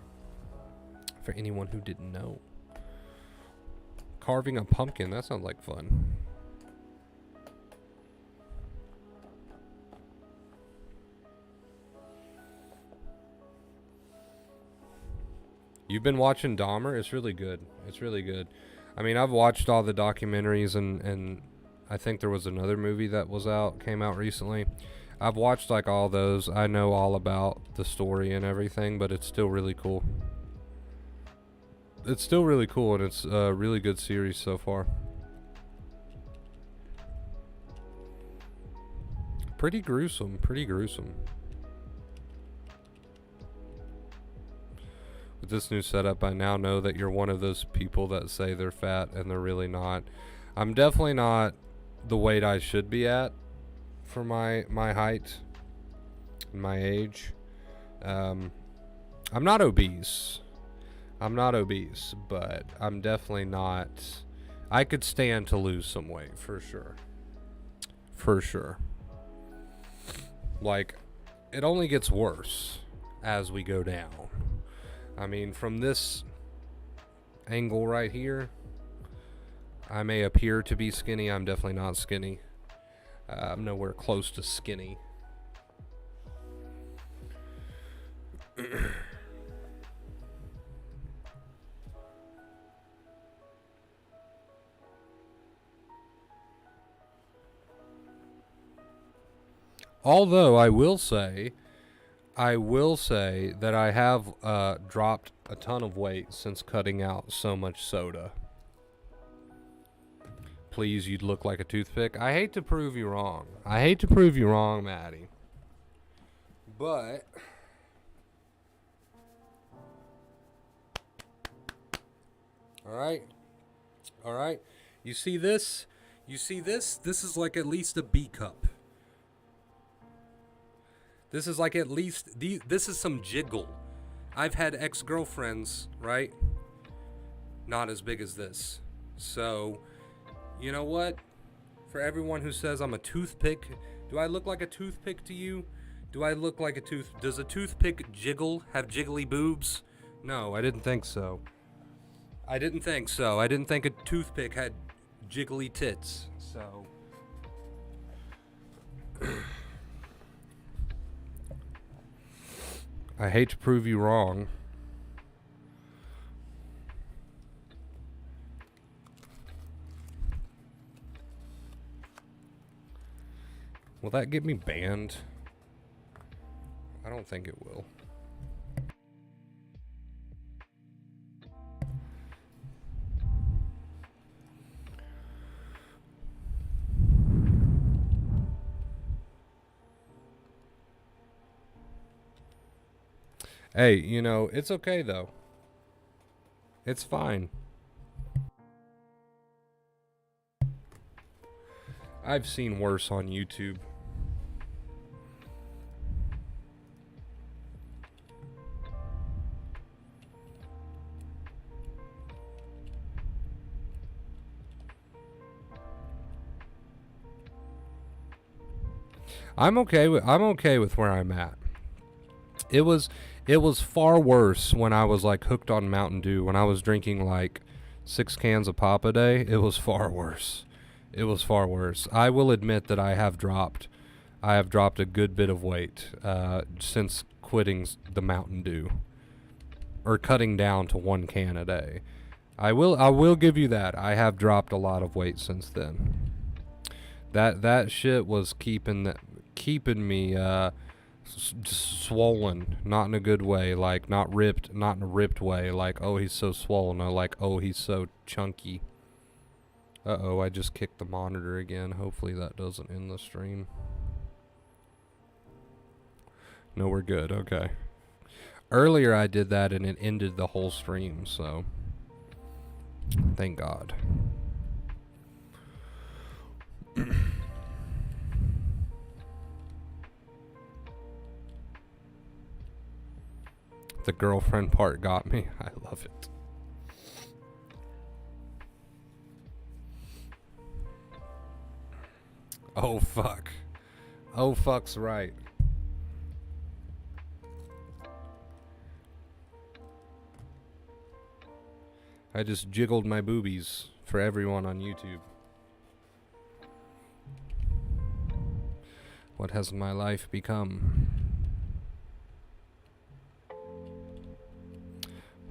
for anyone who didn't know. Carving a pumpkin, that sounds like fun. You've been watching Dahmer? It's really good. It's really good. I mean, I've watched all the documentaries, and I think there was another movie that came out recently. I've watched like all those. I know all about the story and everything, but it's still really cool. It's still really cool, and it's a really good series so far. Pretty gruesome, pretty gruesome. With this new setup, I now know that you're one of those people that say they're fat and they're really not. I'm definitely not the weight I should be at for my height and my age. I'm not obese. But I'm definitely not. I could stand to lose some weight for sure. For sure. Like, it only gets worse as we go down. I mean, from this angle right here, I may appear to be skinny. I'm definitely not skinny. I'm nowhere close to skinny. Although I will say that I have dropped a ton of weight since cutting out so much soda. Please, you'd look like a toothpick. I hate to prove you wrong. Maddie. But all right. You see this? This is like at least a B cup. This is like at least this is some jiggle. I've had ex-girlfriends, right? Not as big as this. So, you know what? For everyone who says I'm a toothpick, do I look like a toothpick to you? Does a toothpick have jiggly boobs? No, I didn't think so. I didn't think a toothpick had jiggly tits. So I hate to prove you wrong. Will that get me banned? I don't think it will. Hey, it's okay though. It's fine. I've seen worse on YouTube. I'm okay with where I'm at. It was far worse when I was like hooked on Mountain Dew, when I was drinking like 6 cans of pop a day. It was far worse. I will admit that I have dropped a good bit of weight since quitting the Mountain Dew, or cutting down to 1 can a day. I will give you that. I have dropped a lot of weight since then. That shit was keeping me swollen, not in a good way, like not in a ripped way, like, oh, he's so swollen, or like, oh, he's so chunky. Uh-oh, I just kicked the monitor again. Hopefully that doesn't end the stream. No, we're good. Okay. Earlier I did that and it ended the whole stream, so thank God. The girlfriend part got me. I love it. Oh, fuck. Oh, fuck's right. I just jiggled my boobies for everyone on YouTube. What has my life become?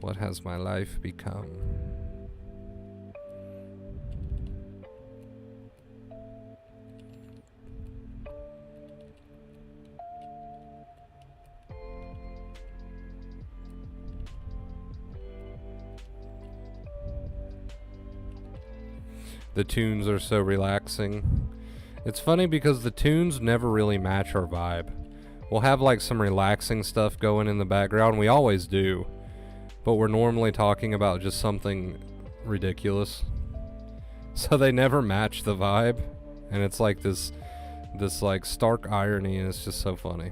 What has my life become? The tunes are so relaxing. It's funny because the tunes never really match our vibe. We'll have like some relaxing stuff going in the background. We always do. But we're normally talking about just something ridiculous. So they never match the vibe, and it's like this like stark irony, and it's just so funny.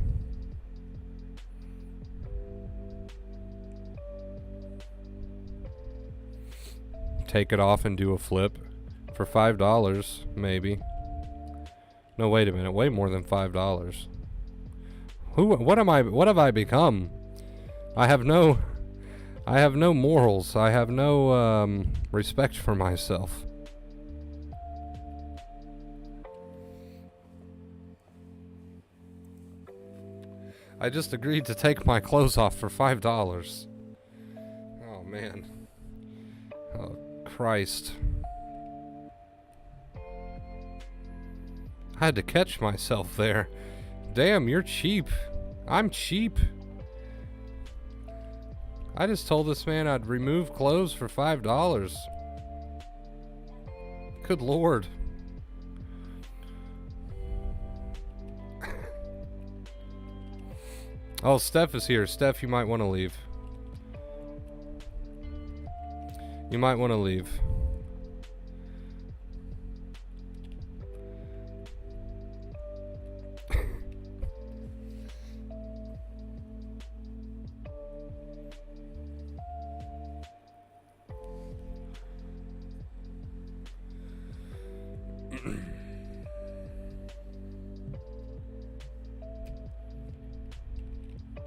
Take it off and do a flip for $5, maybe. No, wait a minute, way more than $5. What have I become? I have no morals. I have no respect for myself. I just agreed to take my clothes off for $5. Oh man. Oh Christ. I had to catch myself there. Damn, you're cheap. I'm cheap. I just told this man I'd remove clothes for $5. Good Lord. Oh, Steph is here. Steph, you might want to leave. You might want to leave.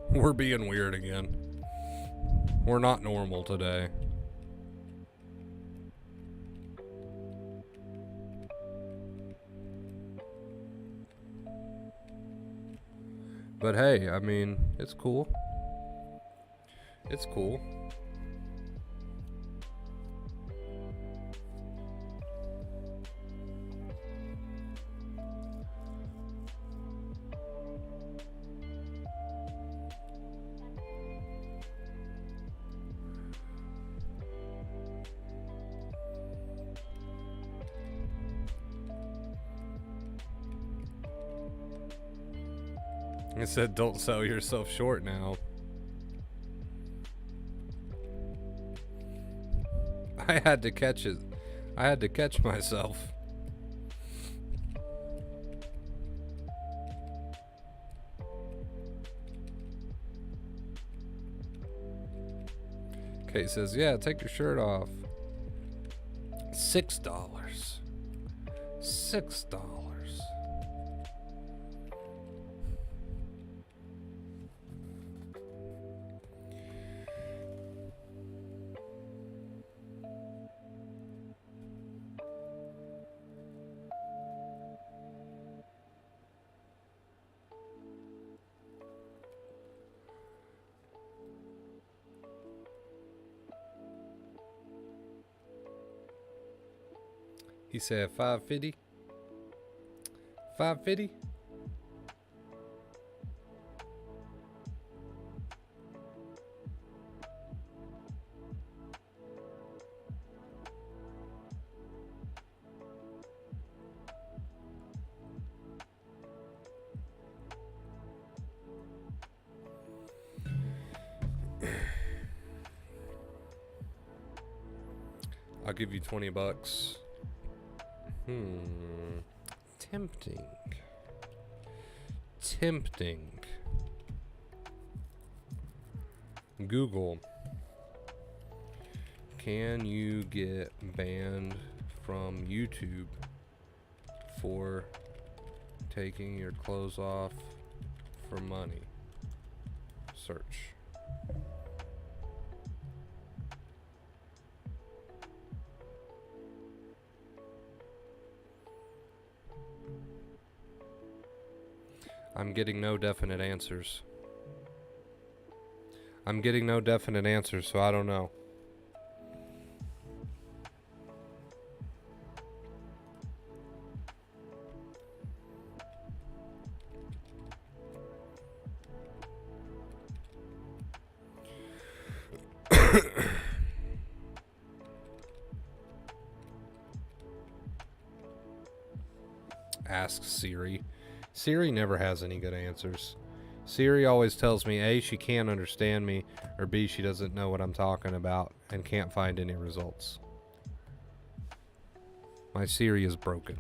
We're being weird again. We're not normal today. But hey, I mean, it's cool. It's cool. I said, don't sell yourself short now. I had to catch it. I had to catch myself. Kate says, yeah, take your shirt off. $6. $6. He said 550. 550. I'll give you $20. Tempting. Tempting. Google. Can you get banned from YouTube for taking your clothes off for money? Search. I'm getting no definite answers. I'm getting no definite answers, so I don't know. Ask Siri. Siri never has any good answers. Siri always tells me A, she can't understand me, or B, she doesn't know what I'm talking about and can't find any results. My Siri is broken.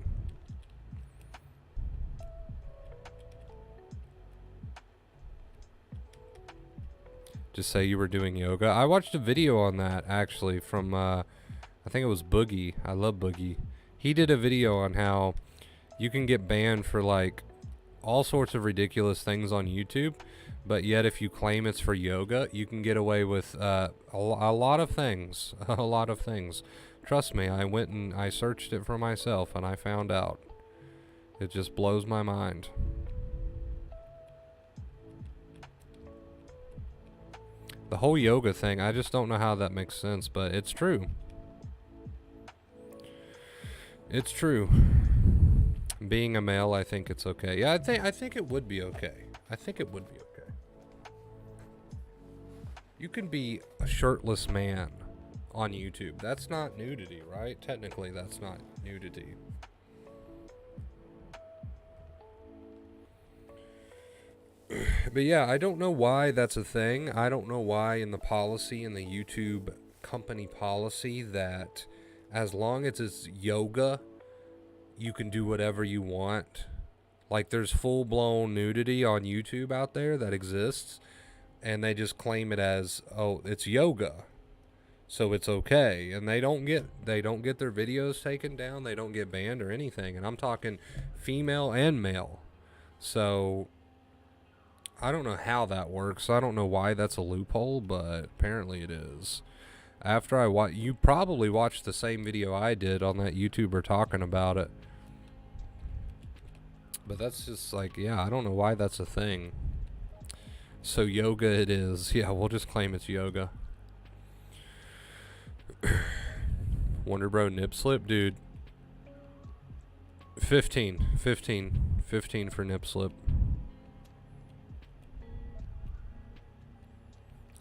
Just say you were doing yoga. I watched a video on that, actually, from, I think it was Boogie. I love Boogie. He did a video on how you can get banned for, like, all sorts of ridiculous things on YouTube, but yet if you claim it's for yoga, you can get away with a lot of things. A lot of things. Trust me, I went and I searched it for myself, and I found out. It just blows my mind. The whole yoga thing, I just don't know how that makes sense, but it's true. It's true. Being a male, I think it's okay. Yeah, I think it would be okay. I think it would be okay. You can be a shirtless man on YouTube. That's not nudity, right? Technically, that's not nudity. But yeah, I don't know why that's a thing. I don't know why in the policy, in the YouTube company policy, that as long as it's yoga, you can do whatever you want. Like, there's full-blown nudity on YouTube out there that exists, and they just claim it as, oh, it's yoga, so it's okay. And they don't get their videos taken down. They don't get banned or anything. And I'm talking female and male. So I don't know how that works. I don't know why that's a loophole, but apparently it is. After you probably watched the same video I did on that YouTuber talking about it. But that's just like, yeah, I don't know why that's a thing. So yoga it is. Yeah, we'll just claim it's yoga. Wonder Bro nip slip, dude. 15 for nip slip.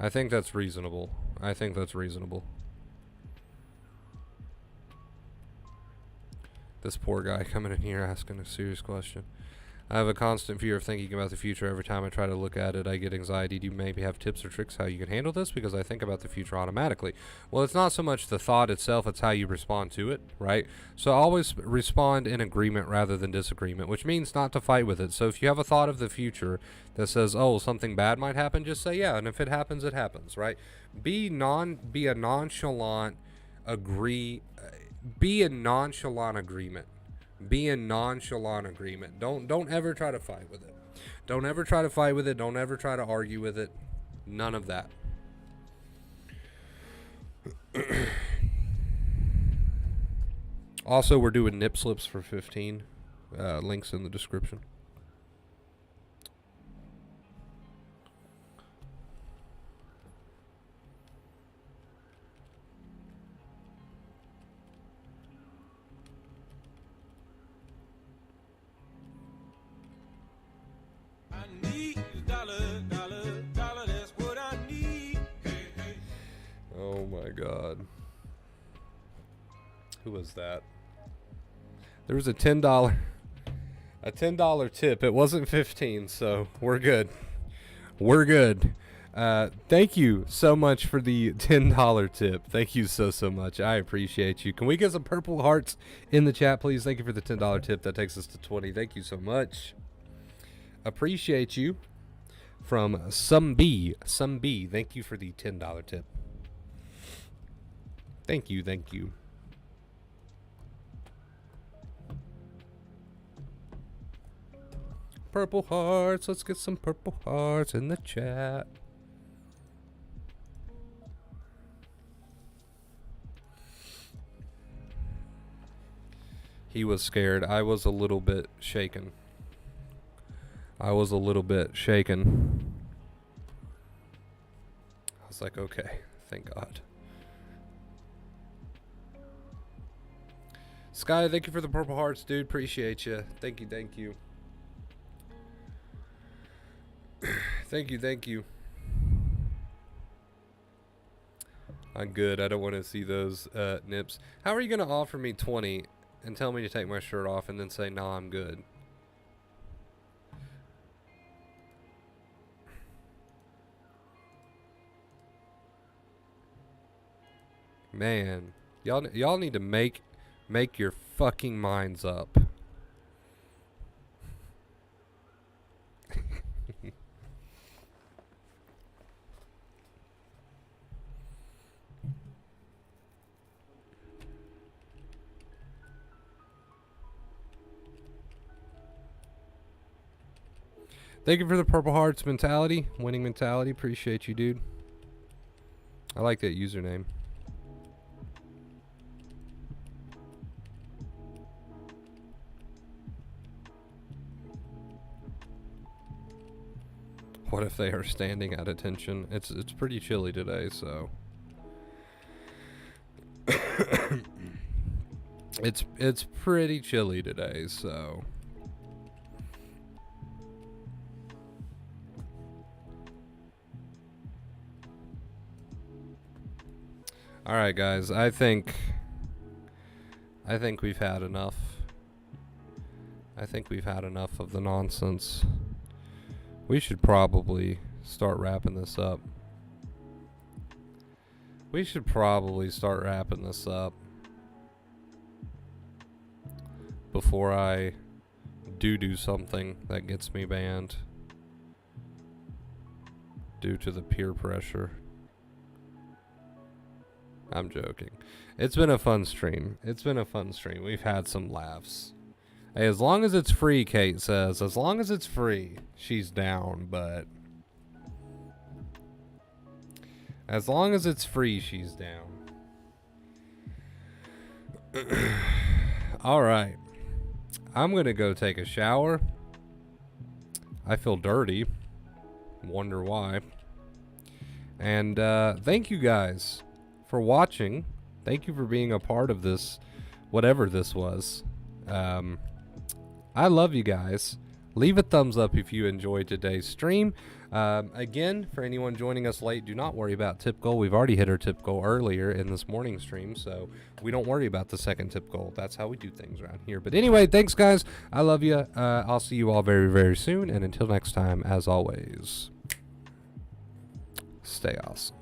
I think that's reasonable. This poor guy coming in here asking a serious question. I have a constant fear of thinking about the future. Every time I try to look at it, I get anxiety. Do you maybe have tips or tricks how you can handle this? Because I think about the future automatically. Well, it's not so much the thought itself, it's how you respond to it, right? So always respond in agreement rather than disagreement, which means not to fight with it. So if you have a thought of the future that says, oh, something bad might happen, just say, yeah, and if it happens, it happens, right? Be a nonchalant agreement. Be in nonchalant agreement. Don't ever try to fight with it. Don't ever try to fight with it. Don't ever try to argue with it. None of that. Also, we're doing nip slips for 15. Links in the description. Oh my God. Who was that? There was a $10 tip. It wasn't 15, so we're good. We're good. Thank you so much for the $10 tip. Thank you so much. I appreciate you. Can we get some purple hearts in the chat, please? Thank you for the $10 tip. That takes us to 20. Thank you so much. Appreciate you. From some B. Thank you for the $10 tip. Thank you. Purple hearts. Let's get some purple hearts in the chat. He was scared. I was a little bit shaken. I was like, okay, thank God. Sky, thank you for the purple hearts, dude. Appreciate you. Thank you. Thank you. I'm good. I don't want to see those nips. How are you going to offer me 20 and tell me to take my shirt off and then say, no, I'm good? Man, y'all need to make Make your fucking minds up. Thank you for the Purple Hearts mentality, winning mentality. Appreciate you, dude. I like that username. What if they are standing at attention? It's pretty chilly today, so it's pretty chilly today, so all right, guys. I think we've had enough. I think we've had enough of the nonsense. We should probably start wrapping this up. Before I do something that gets me banned due to the peer pressure. I'm joking. It's been a fun stream. We've had some laughs. Hey, as long as it's free, Kate says. As long as it's free, she's down, but as long as it's free, she's down. All right. I'm going to go take a shower. I feel dirty. Wonder why. And thank you guys for watching. Thank you for being a part of this, whatever this was. I love you guys. Leave a thumbs up if you enjoyed today's stream. Again, for anyone joining us late, do not worry about tip goal. We've already hit our tip goal earlier in this morning stream, so we don't worry about the second tip goal. That's how we do things around here. But anyway, thanks, guys. I love you. I'll see you all very, very soon. And until next time, as always, stay awesome.